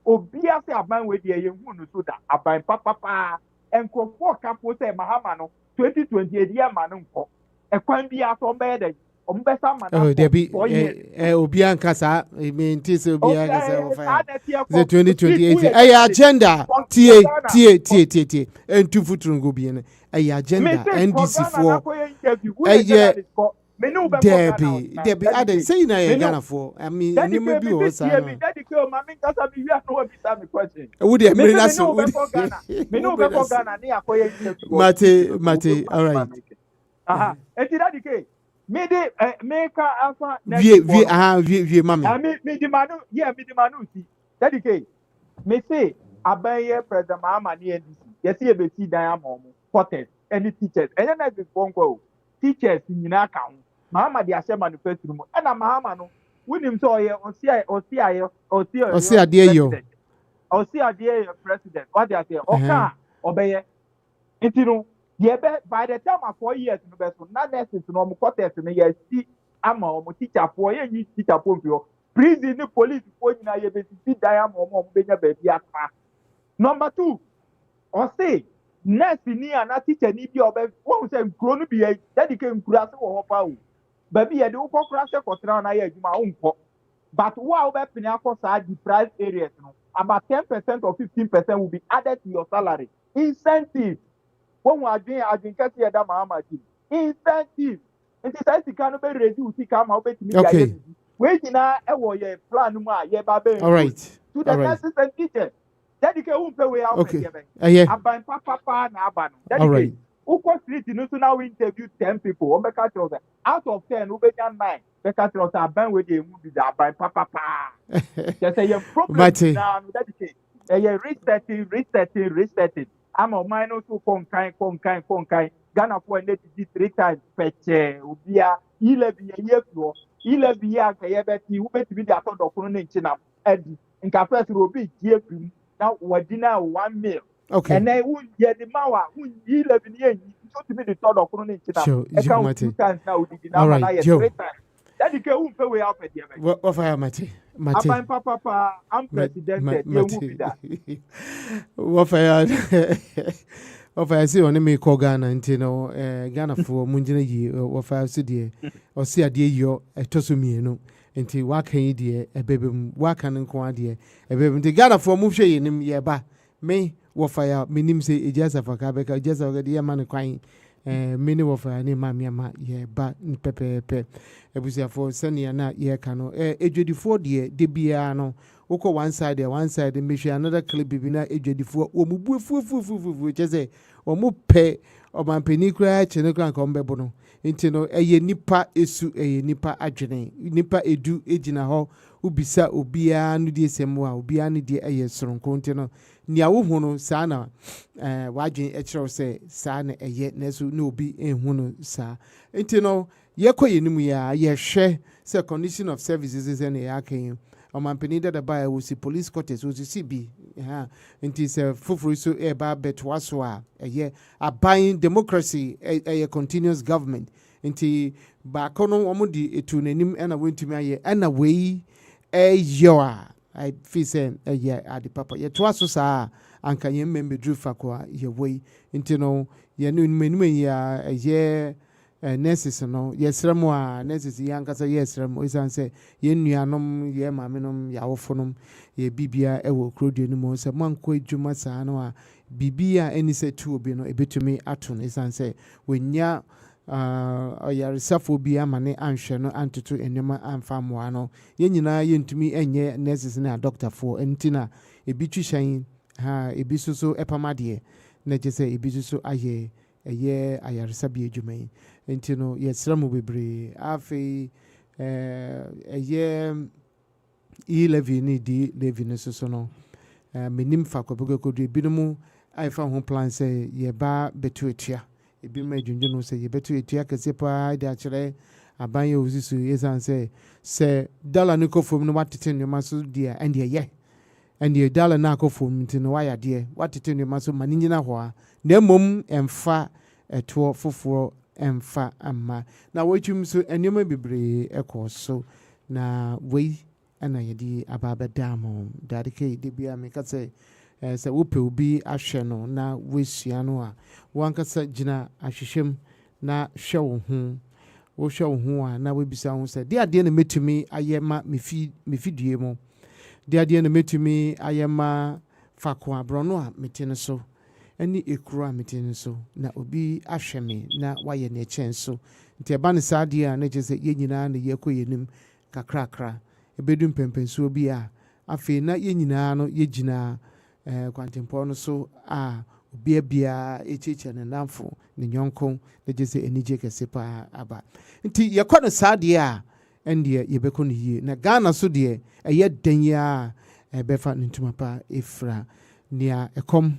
obia say aban we dey ehunu so da aban papa enkofo kampo say Mahama no 2028 year man nko ekwan bia so be dey ombesa man oh there be obia nkasa mean tis obia nkasa ofa the 2028 agenda tie entu futurungo bi ne agenda NDC for Debbie, I didn't say na Ghana for. I mean, you may be also. Would you mean that's so? Mate, all right. Mami. Me demanu, yeah, me demanu. Dedicate. Me say, Abaye President Mahama ni NDC. Yes, you be see diamond, porters, any teachers, and then I phone call. Teachers in account. Mahama the Asha manufacturing. And Mahama no. We him so here or see a dear you. Or see a dear president. What they say? Okay, obey. And you know, by the time of 4 years, no best not necessary no more quarters in a year. See, I'm a teacher for you, teacher for you. Prison, the police, for you, you see, diamond or baby. Number 2, or say. Next ni ana teacher ni bi obe won say nkro no bi e dedicate nkura se wo hopa o baby e de wo kokura se kotra na ya adwuma unko but wo be pini akosa deprived areas no about 10% or 15% will be added to your salary incentive when we adwin kase ya da Mahama ji incentive nti sai sika no be reduce sika ma obetimi ya ye we nyina e wo ye plan mu a ye ba be all right to the nurses and teachers. Dedicate who pay way out. Okay. Aban papa na aban. Dedicate. Uko street no so now we interview 10 people. O make out of 10 we be 9. Make out aban we dey move the aban papa. Just say your problem now dedicate. Resetting. I'm a minor to konkai. Ghana for net 3 times peche. Ubia 11 year floor. 11 year ka yebeti who bet be the account of no nchina. Edi. Nka first will be GFM. Now, what dinner 1 meal. Okay. And then who get the Mawa, who 11 years, you to be the third of Cronin. Sure, two times now. All right, Joe. That you can pay way out at the event. What for Mate? I'm president. What for Ofa say on me call Ghana nti no Ghana for munjina yi ofa so de o se ade yo etoso mienu nti waka yi de ebebem waka nko ade ebebem nti Ghana for mu hwe yenim ye ba me wofa ya menim se ejasa faka beka ejasa faka de ma ne kwan mini wofa ne ma miama ye ba pepepe ebusia for senia na ye ka no ejwedifo de bia no woko one side me hwe another clip bi na ejwedifo wo mu buefu chese wo mu pe omampani kura chene kura nka ombebo no nti no eye nipa esu eye nipa adwene nipa edu ejina ho ubisa obia no die semu a obia no die eye soronko nti no nia wo hu no saa na wadwen ekiro se saa na eye na so na obi enhu no saa nti no yekoyenimu ya yehwe se condition of services is na yaken omampani da ba wo si police quarters wo si bi nti se fufuru so e ba betwa so a eye aban democracy a continuous government nti ba kono omudi etu nanim na wentumi aye na wei yo a I feel say eye ade papa ye to aso saa anka ye membe dru fakwa ye wei nti no ye no menum ya eye nurses no yesrem a nurses yankasa yesrem isan say ye nuanom ye mamenom ya wofonom ye bibia ewo krodu no mo say manko adwuma saa no a bibia eni say tu obi no ebetumi ato no isan say wenya oyaresafo bi amane anhwe no antoto enema amfa moa no ye nyina ye ntumi enye nurses na doctor fo entina ebi twihyan ebi so epamade na je say ebi so aye eye ayaresa bi adwuman nti no yesramu bebre afi eye levy ni di levy no so no menim fa kobekodu binumu aifa ho plan say ye ba betu etua ebi ma dwundwe no say ye betu etua kase pa da kire aban ye ozisu yesan say dollar no kofom no watete nyoma so dia and ye and ye dollar na kofom nti no waya de watete nyoma so maninyina ho a na mom emfa eto foforo emfa amma na wachum so enyoma bibre ekoso na wei ana yedi ababa damo dadike de bia me ka say se wope obi ahwe no na wesua no a wankasa gina ahwehwem na hwe wo ho wo hwe wo ho a na webisa ho se de ade na metumi ayema mefidue mo de ade na metumi ayema fakwa abrono a metene so ani ekuru a metene so na obi ahwe me na waye ne chenso nti eba ne saade a na jese ye nyina na ye koyenim kakrakra ebedum pempenso obi a afi na ye nyina no ye gina kwantempo no so a obi bia echeche ne namfo ne nyonko na jese enije kese pa aba nti ye kɔ ne saade a endie ye beko ne yie na Ghana so de eye danya ebefa ntuma pa efra nia ekom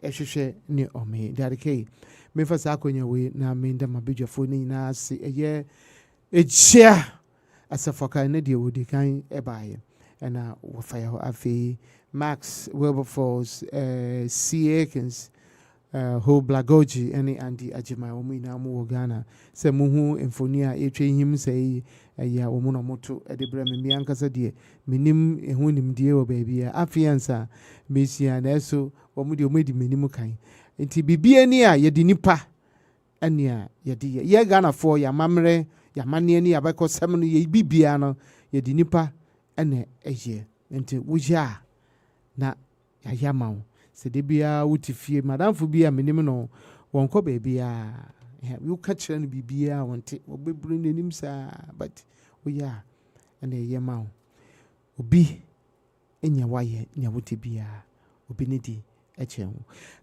ehwehwe ne ome dadike mefa sa akonya we na menda mabedwafo ni na se eye echia asafoka ne de wodi kan ebaye na wofaya ho afi Max Wilberforce C Akins ho Blagoji any Andy Ajima omu ina mu Ghana se muhu emfonia etwe him sei ya omu no moto de bra me ankasa de menim ehu nimdie wo baabia afiansa mesia na eso omu de omedi menim kan nti bibia ni a yedi nipa ania yedi ye Ghana for ya mamre ya mane ni abekosem no ye bibia no yedi nipa ene eye nti wuja na yayama se de bia wutifie madamfo bia menim no wonko baabia you catch no bibia wonte obebru nenim sa but oya ene yema obi enya waye nya wote bia obi ne di eche ho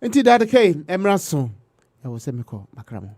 nti dadake emraso e wo se meko makramo